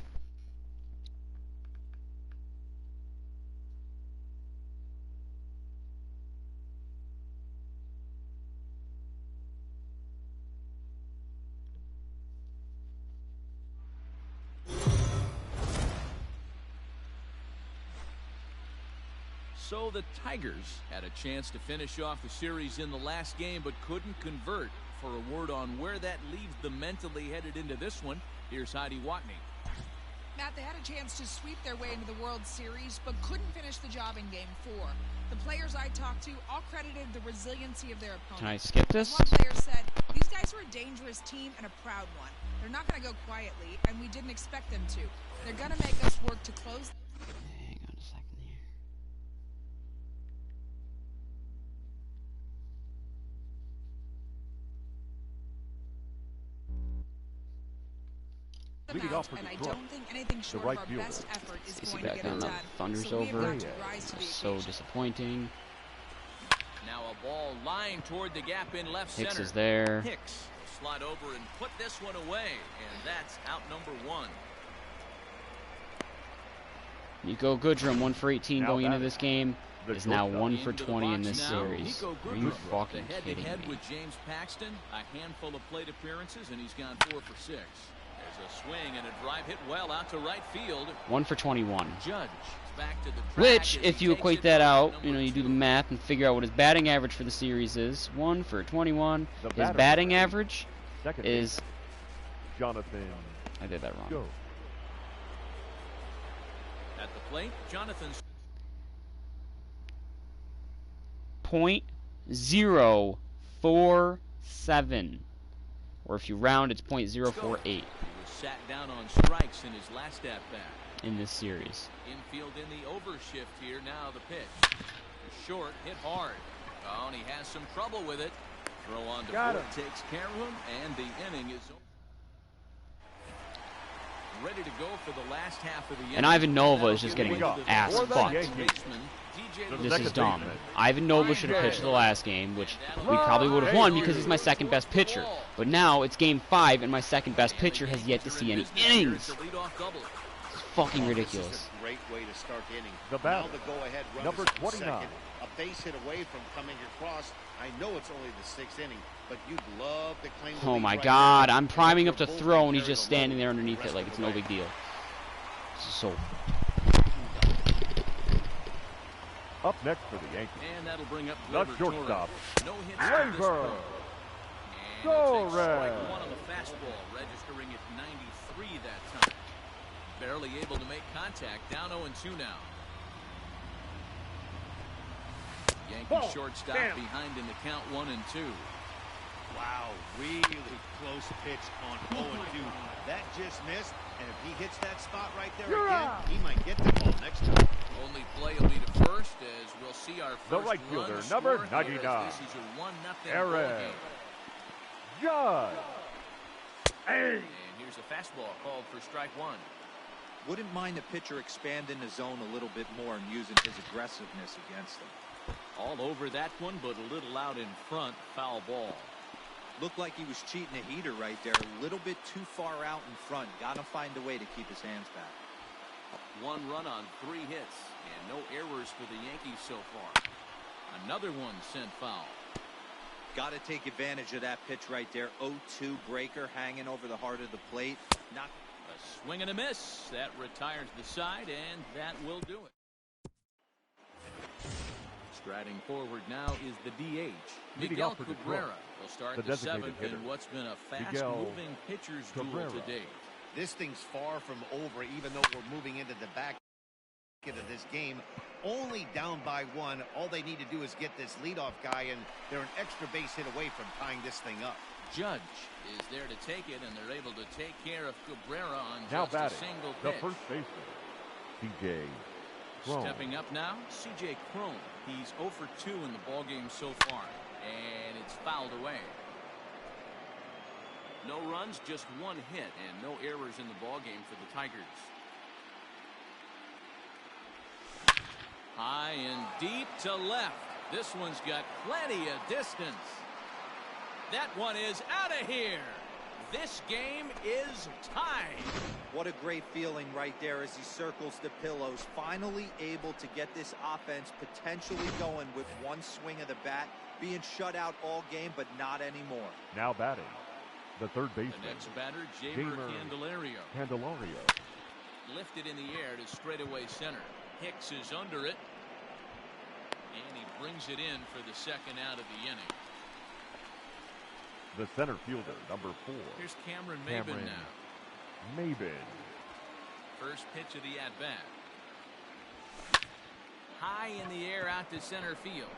So the Tigers had a chance to finish off the series in the last game, but couldn't convert. For a word on where that leaves them mentally headed into this one, here's Heidi Watney. Matt, they had a chance to sweep their way into the World Series, but couldn't finish the job in Game 4. The players I talked to all credited the resiliency of their opponent. Can I skip this? One player said, "These guys are a dangerous team and a proud one. They're not going to go quietly, and we didn't expect them to. They're going to make us work to close." Hang on a second here. Leading off for And I Detroit, don't think anything short right of our fielder. best effort is Casey going to back get on it the done. Thunder's So we've over. got to rise to the So occasion. disappointing. Now a ball lined toward the gap in left Hicks center. is there. Hicks will slide over and put this one away, and that's out number 1. Nico Goodrum, 1 for 18 Now going into batting. this game, The is now shortstop. 1 for Into the 20 in box this now, series. Nico Are you Goodrum, fucking the kidding head-to-head me? with James Paxton, a handful of plate appearances, and he's gone 4 for 6. There's a swing and a drive hit well out to right field. 1 for 21. Judge is back to the track Which, as if he you takes equate it that from out, number you know, you do the 2. math and figure out what his batting average for the series is. 1 for 21. The His batter batting for average Second is... base, Jonathan. I did that wrong. Go. At the plate, Jonathan. .047, or if you round, it's .048 He was sat down on strikes in his last at bat. in this series. Infield in the overshift here. Now the pitch. Short, hit hard. Oh, and he has some trouble with it. Throw on to Got fourth him. takes care of him, and the inning is ready to go for the last half of the inning. And Ivan Nova That'll is just give getting way to the ass third fucked. baseman, DJ The This second is dumb. baseman. Ivan Nova should have pitched the last game, which we probably would have won because he's my second best pitcher. But now it's game 5 and my second best pitcher has yet to see any innings. It's fucking ridiculous. This is a great way to start the inning. The batter, now the go-ahead run number is at 29. second. A base hit away from coming across. I know it's only the 6th inning, but you'd love to claim the Oh lead my right god, now. I'm priming up to Both throw and carry he's just the load standing there the underneath rest it like of it's the no way. big deal. This is so... Up next for the Yankees, And that'll bring up the Gleyber shortstop, Torres. No hits to this Gleyber point. And he'll take strike Torres. 1 on the fastball, registering at 93 that time. Barely able to make contact. Down 0-2 now. Yankee shortstop behind in the count 1-2. Wow, really close pitch on 0-2. That just missed, and if he hits that spot right there You're again, out. he might get the ball next time. Only play will be to first as we'll see our The first right run fielder, score number here, 99, as this is a 1-0 Aaron ball game. Judge. And here's a fastball called for strike 1. Wouldn't mind the pitcher expanding the zone a little bit more and using his aggressiveness against them. All over that one, but a little out in front. Foul ball. Looked like he was cheating a heater right there. A little bit too far out in front. Got to find a way to keep his hands back. 1 run on 3 hits, and no errors for the Yankees so far. Another one sent foul. Got to take advantage of that pitch right there. 0-2 breaker hanging over the heart of the plate. Not A swing and a miss. That retires the side, and that will do it. Striding forward now is the DH. Leading Miguel off for Detroit, Cabrera will start the the designated 7th hitter, in what's been a Miguel fast-moving pitcher's duel Cabrera. to date. This thing's far from over, even though we're moving into the back end of this game. Only down by 1. All they need to do is get this leadoff guy, and they're an extra base hit away from tying this thing up. Judge is there to take it, and they're able to take care of Cabrera on Now just a batting, single the pitch. first baseman, C.J. Cron. Stepping up now, C.J. Cron. He's 0 for 2 in the ballgame so far, and it's fouled away. No runs, just 1 hit, and no errors in the ballgame for the Tigers. High and deep to left. This one's got plenty of distance. That one is out of here. This game is tied. What a great feeling right there as he circles the pillows, finally able to get this offense potentially going with one swing of the bat, being shut out all game, but not anymore. Now batting, the third baseman. The next batter, Jamer Candelario. Lifted in the air to straightaway center. Hicks is under it, and he brings it in for the second out of the inning. The center fielder, number 4. Here's Cameron Maybin now. Maybin. First pitch of the at-bat. High in the air out to center field.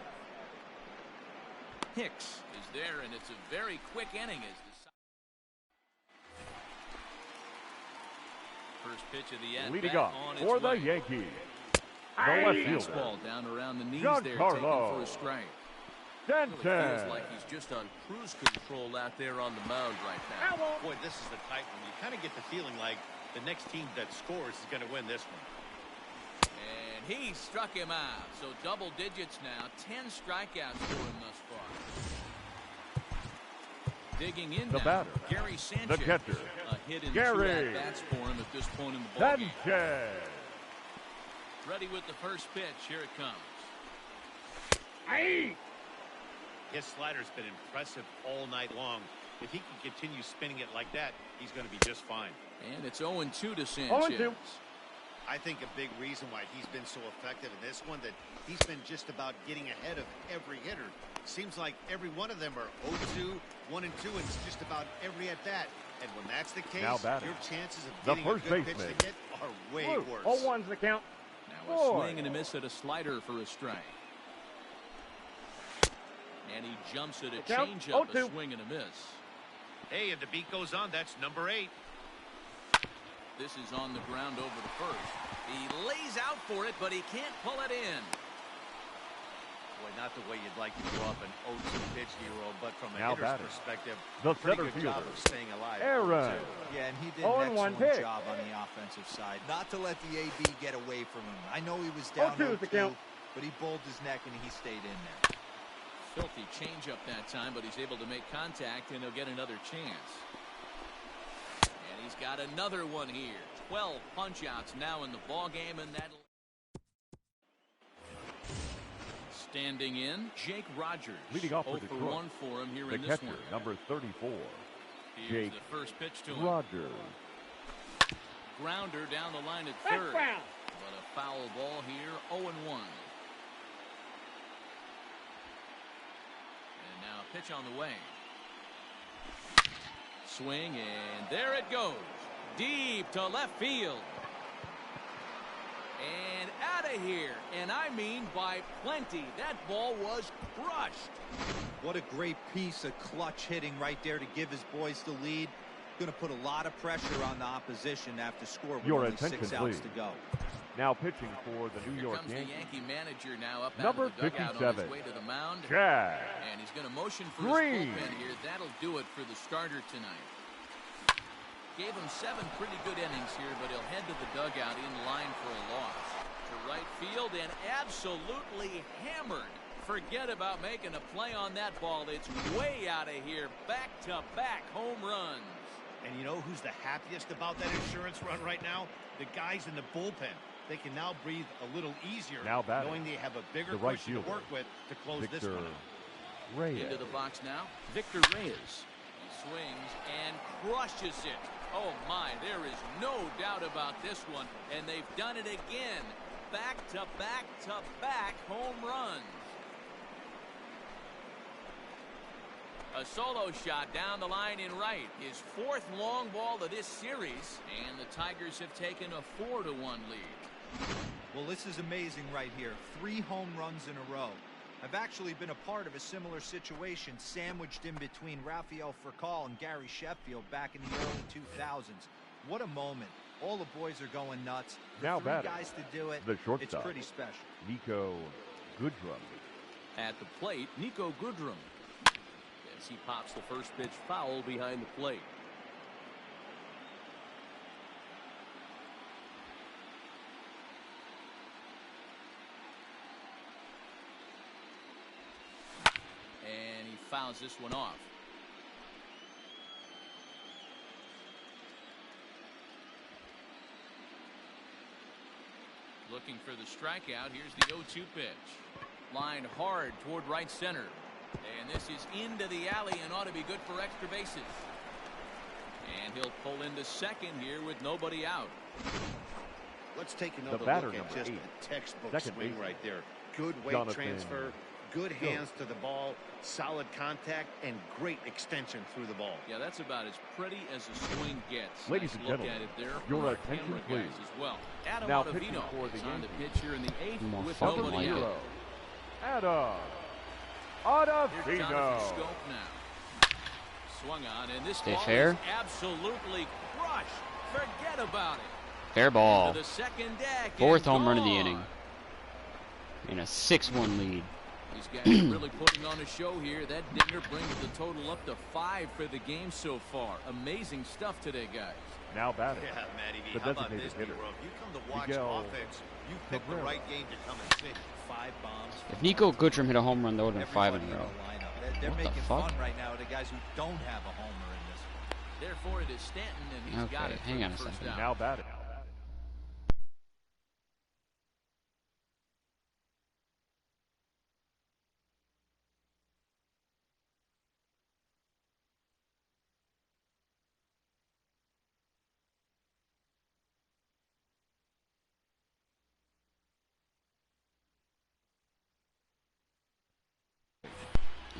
Hicks is there, and it's a very quick inning as the first pitch of the at-bat. Leading off on for its the way. Yankees, the left fielder, Ball down around the knees there, Giancarlo taken for a strike. Stanton. Feels like he's just on cruise control out there on the mound right now. Boy, this is the tight one. You kind of get the feeling like the next team that scores is going to win this one. And he struck him out. So double digits now. 10 strikeouts for him thus far. Digging in The now, batter, Gary Sanchez. the catcher, A hit in Gary 2 at-bats for him at this point in the ballgame. Sanchez. Ready with the first pitch. Here it comes. His slider's been impressive all night long. If he can continue spinning it like that, he's going to be just fine. And it's 0-2 to Sanchez. 0-2. I think a big reason why he's been so effective in this one, that he's been just about getting ahead of every hitter. Seems like every one of them are 0-2, 1-2, and it's just about every at-bat. And when that's the case, Now batting, your chances of the getting a first good pitch baseman, to hit are way worse. 0-1's the count. Now a swing and a miss at a slider for a strike. And he jumps at a changeup, a swing and a miss. Hey, and the beat goes on. That's number 8. This is on the ground over the first. He lays out for it, but he can't pull it in. Boy, not the way you'd like to draw up an 0-2 pitch, Hero, but from a Now hitter's batting, perspective, the pretty center good job fielder, of staying alive. Aaron. Yeah, and he did an excellent job on the offensive side. Not to let the AB get away from him. I know he was down 0-2, but he bowled his neck and he stayed in there. Filthy changeup that time, but he's able to make contact, and he'll get another chance. And he's got another one here. 12 punch-outs now in the ballgame, and that'll... Standing in, Jake Rogers. Leading off for 0 for Detroit, 1 for him here the in this catcher, one. number 34, Here's Jake the first pitch to him. Rogers. Grounder down the line at third. But a foul ball here, 0-1. And now a pitch on the way. Swing, and there it goes. Deep to left field. And out of here. And I mean by plenty. That ball was crushed. What a great piece of clutch hitting right there to give his boys the lead. Going to put a lot of pressure on the opposition after score with Your only attention, 6 outs please. to go. Now pitching for the New Here York comes Yankees, the Yankee manager now up number out of the dugout on 57, his way to the mound. Chad And he's going to motion for Green. his bullpen here. That'll do it for the starter tonight. Gave him 7 pretty good innings here, but he'll head to the dugout in line for a loss. To right field and absolutely hammered. Forget about making a play on that ball. It's way out of here. Back-to-back home runs. And you know who's the happiest about that insurance run right now? The guys in the bullpen. They can now breathe a little easier, Now batting, knowing they have a bigger the right cushion to fielder, work with to close this Victor one out. Reyes. Into the box now, Victor Reyes. He swings and crushes it. Oh my, there is no doubt about this one. And they've done it again. Back-to-back-to-back home runs. A solo shot down the line in right. His 4th long ball of this series. And the Tigers have taken a 4-1 lead. Well, this is amazing right here. 3 home runs in a row. I've actually been a part of a similar situation, sandwiched in between Rafael Furcal and Gary Sheffield back in the early 2000s. What a moment. All the boys are going nuts. Now 3 batting, guys to do it, the shortstop, it's pretty special. Nico Goodrum. At the plate, Nico Goodrum. As he pops the first pitch foul behind the plate. And he fouls this one off. looking for the strikeout. Here's the 0-2 pitch. Lined hard toward right center. And this is into the alley and ought to be good for extra bases. And he'll pull into second here with nobody out. Let's take another look at just a textbook swing right there. Good weight transfer, good hands to the ball, solid contact, and great extension through the ball. Yeah, that's about as pretty as a swing gets. Ladies and gentlemen, your attention please. As well. Adam Now pitching Ottavino for the is on the Yankees. pitch here in the 8th with fucking nobody like out. it. Adam Here's Ottavino. Jonathan Scope now. Swung on, and this Stay ball fair. is absolutely crushed. Forget about it. Fair ball. To the second deck. Fourth and home run of the gone. inning. In a 6-1 lead. These guys are really putting on a show here. That dinger brings the total up to 5 for the game so far. Amazing stuff today, guys. Now batting. Yeah, Matty V, The how about designated this, hitter, Negro? If you come to watch Miguel offense, you pick the Cabrera. right game to come and sing. 5 bombs. If Nico Goodrum hit a home run, that would have been 5 in a Everybody row. the lineup. They're What the making fuck? fun right now of the guys who don't have a homer in this. Therefore, it is Stanton, and he's got Okay, it. hang for on the a first second. out. Now batting.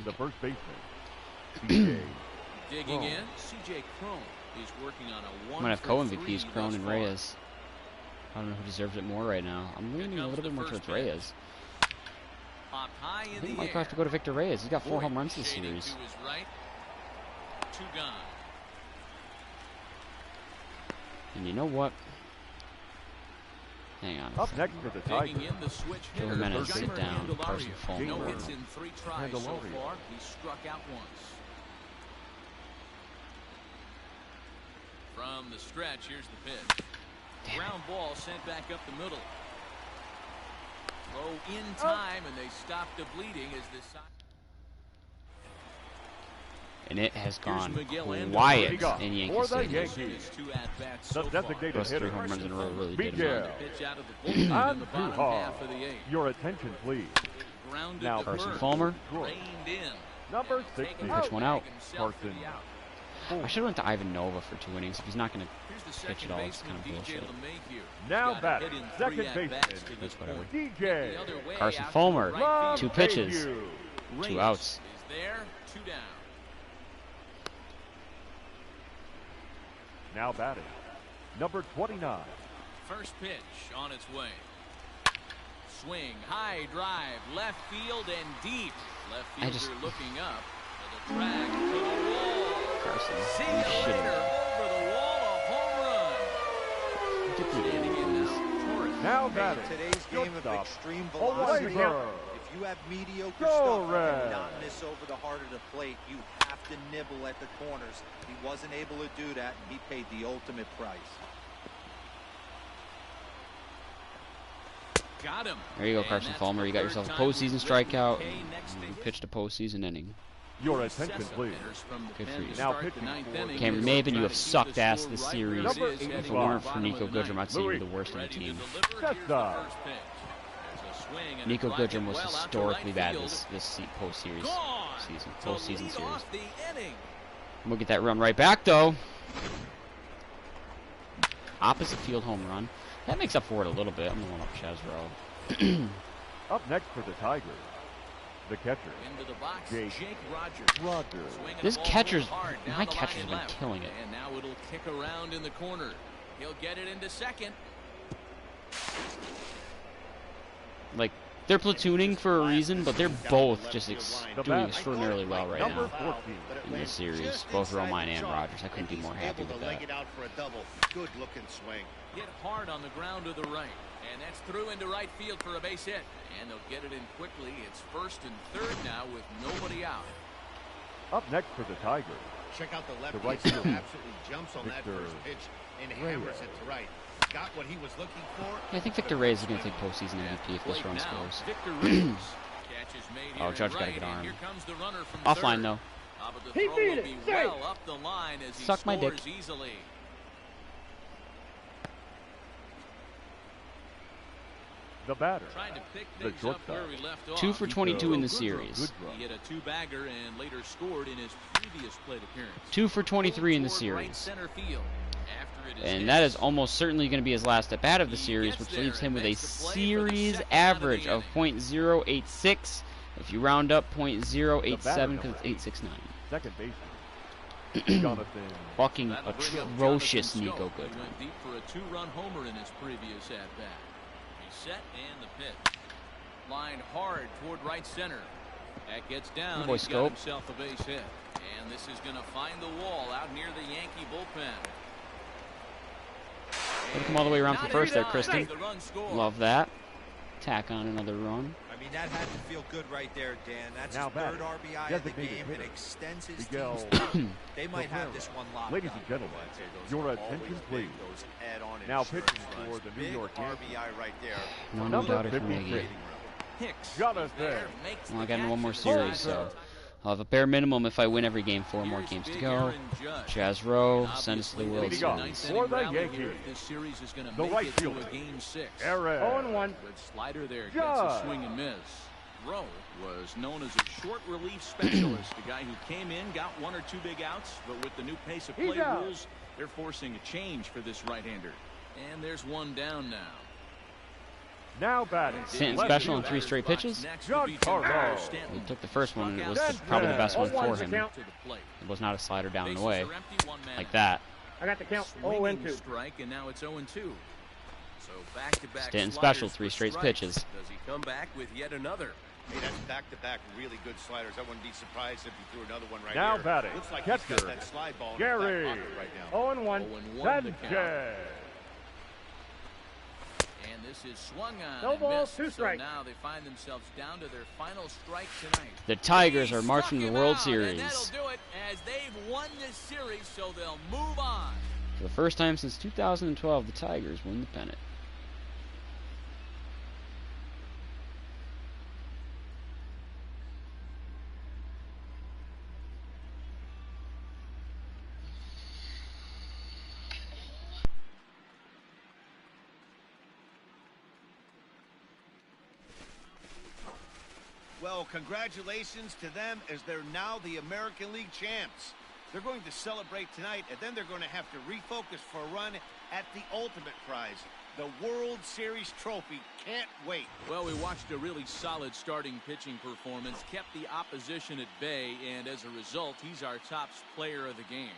The first baseman, C.J. Digging Crone. in, C.J. Crone is working on a I'm gonna have co-MVPs, 1-for-3 Crone thus and far. Reyes. I don't know who deserves it more right now. I'm leaning a little bit more towards Reyes. Popped high in I the think might air. have to go to Victor Reyes. He's got 4 Boyd home runs this shading series. to his right. 2 gone. And you know what? Hang on. Up next for the Digging Tigers, in the switch Joe hitter. Jimenez, Jeimer sit down. Candelario. Carson Fulmer. No hits in 3 tries so Candelario. far. He struck out once. From the stretch, here's the pitch. Ground ball sent back up the middle. Throw in time, and they stop the bleeding as this side. And it has gone Miguel Andújar. quiet League off in Yankee for the Stadium. Yankees. 2 at-bats The so far. designated Those 3 hitter, home runs in a row really did him Miguel on. Pitch out of the bullpen in the bottom Andújar. half of the 8th. Your attention, please. Grounded Now to Carson first. Fulmer. Detroit. Reined in. Number And taking 60. out, Pitch one out. making himself for Carson the out. I should have went to Ivan Nova for 2 innings. If he's not going to Here's the pitch it second all, it's baseman, kind of DJ bullshit. LeMahieu. Now Got a batting, hit in second 3 at-bats baseman, to this That's whatever. point. DJ The other way Carson out to Fulmer. the right 2 field. pitches. LeMahieu. 2 Reyes outs. is there, 2 down. Now batting, number 29. First pitch on its way. Swing, high drive, left field and deep. Left I fielder just- looking up to the track to the wall. Carson. See You're you shitting later. me. Over the wall, a home run. Get the Standing in please. now, Torres. Now In batting, today's game of shortstop, extreme velocity, Oliver. if you have mediocre Go stuff Reds. and not miss over the heart of the plate, you have to nibble at the corners. He wasn't able to do that, and he paid the ultimate price. Got him. There you go, And Carson that's Fulmer. the You got third yourself a time postseason we've strikeout. written K next to You hit. pitched a postseason inning. Your attention, please. Hitters from the Good pen for you. to Now start the pitching ninth for inning. Cameron They're Maben, you trying have to keep sucked the ass score this right series. where it Number is, heading If it to weren't the for bottom Nico of the Goodrum, I'd ninth. say you're the worst in the Ready to team. deliver. That's Here's the up. first pitch. There's a swing and a Nico drive Goodrum was well out to historically right bad field. this post-series Gone season. to Postseason lead series. off the inning. We'll get that run right back, though. Opposite field home run. That makes up for it a little bit. I'm going up Chazro. Up next for the Tigers, the catcher, Into the box, Jake Jake Rogers. Rogers. Swinging This the ball catcher's- hard down my the catcher's line been left. killing it. And now it'll kick around in the corner. He'll get it into second. Like, they're platooning for a reason, but they're both just The doing bat. extraordinarily well right Number now 14. in this series. Both Romine and Rogers. I couldn't be more happy with Able to leg that. it out for a double. Good looking swing. Hit hard on the ground to the right. And that's through into right field for a base hit. And they'll get it in quickly. It's first and third now with nobody out. Up next for the Tigers, Check out the left The right fielder. field. Absolutely jumps on that Victor first pitch and Reyes. hammers it to right. Got what he was looking for. Yeah, I think Victor Reyes is going to take postseason MVP if this Plate run now, scores. Victor Reyes. Catch is made Oh, here Judge in got a right, good and arm. Here comes the runner from Offline, third. though. But the throw will be well up the line as he Suck my scores dick. easily. The batter. Trying to pick The things up where shortstop. we left off. 2 for 22 in the series. Good draw. He hit a two-bagger and later scored in his previous plate appearance. 2 for 23 in the Toward right series. center field. After it is And hit, that is almost certainly going to be his last at bat of the series, which leaves him with a series average of .086. If you round up, .087 because it's 869. Second baseman. Jonathan. Fucking That'll bring up atrocious Jonathan Nico Schoop. Good. He went deep for a two-run homer in his previous at-bat. He's set and the pitch. Line hard toward right center. That gets down. Good boy, He's got Schoop. himself a base hit. And this is going to find the wall out near the Yankee bullpen. Gonna come all the way around for first there, Kristen. The run scored. Love that. Tack on another run. I mean, that had to feel good right there, Dan. That's Now his third batting. RBI of the Designated game. It hitter. extends his Miguel team's. They might have this one locked Ladies up. and gentlemen, Those your are attention always please. big, those add-on Now insurance pitching runs. for the New Big York Yankees. RBI right there. No Number doubter for 53. Miggy. Hicks. Jonathan. There, makes Well, I the got in one more catch. series, so I'll have a bare minimum if I win every game. 4 more Here's games to Big go. Aaron Judge. Jazz Rowe, send us to the Obviously, World Leading there's a off Series. nice for inning the rally here Yankees. if this series is going to The make right it to fielder. a game 6. Aaron. 0-1. Good slider there, gets a Judge. swing and miss. Rowe was known as a short relief specialist, a guy who came in, got 1 or 2 big outs, but with the new pace of He's play out. rules, they're forcing a change for this right-hander. And there's one down now. Now batting. Stanton Left special on fielder. 3 straight pitches. Giancarlo. He took the first one, and it was Stanton. probably the best one 0-1 for is the him. count. To the plate. It was not a slider down and Bases away are empty, one man like out. that. I got the count. Swinging 0-2. strike, and now it's 0-2. So back-to-back Stanton sliders special, for 3 straight strikes. pitches. Does he come back with yet another? Hey, that's back-to-back really good sliders. I wouldn't be surprised if he threw another one right Now here. batting. Looks like he's got Catcher. that slide ball in Gary. his back pocket right now. 0-1. 0-1 the count. Sanchez. And this is swung on No and ball, missed. 2 So strikes. now they find themselves down to their final strike tonight. The Tigers He are marching to struck the him World out, Series. And that'll do it as they've won this series, so they'll move on. For the first time since 2012, the Tigers win the pennant. Well, congratulations to them as they're now the American League champs. They're going to celebrate tonight, and then they're going to have to refocus for a run at the ultimate prize, the World Series trophy. Can't wait. Well, we watched a really solid starting pitching performance, kept the opposition at bay, and as a result, he's our top player of the game.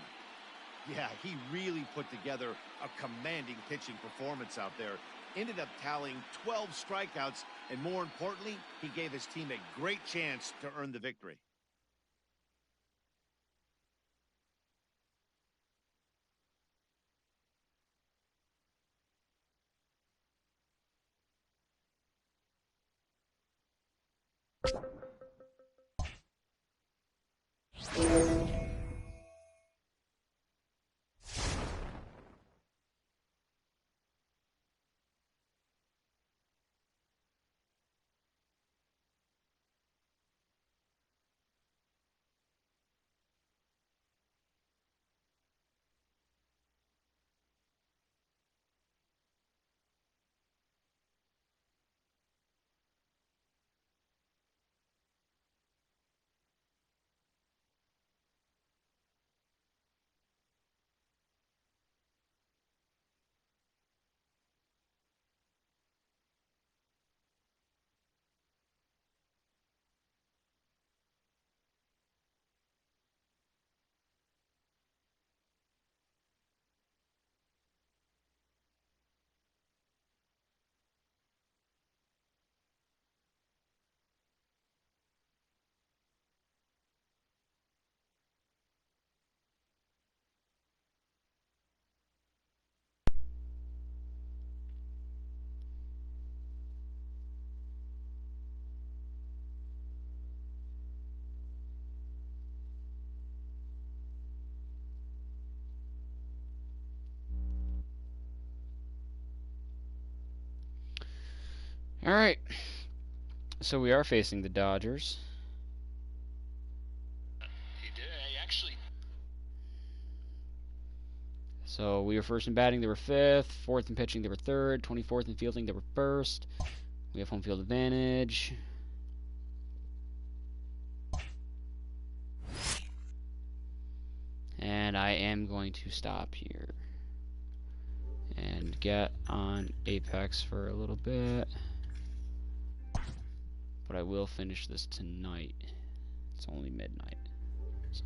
Yeah, he really put together a commanding pitching performance out there. Ended up tallying 12 strikeouts, and more importantly, he gave his team a great chance to earn the victory. All right. So we are facing the Dodgers. So we were first in batting, they were fifth. Fourth in pitching, they were third. 24th in fielding, they were first. We have home field advantage. And I am going to stop here and get on Apex for a little bit. But I will finish this tonight. It's only midnight. So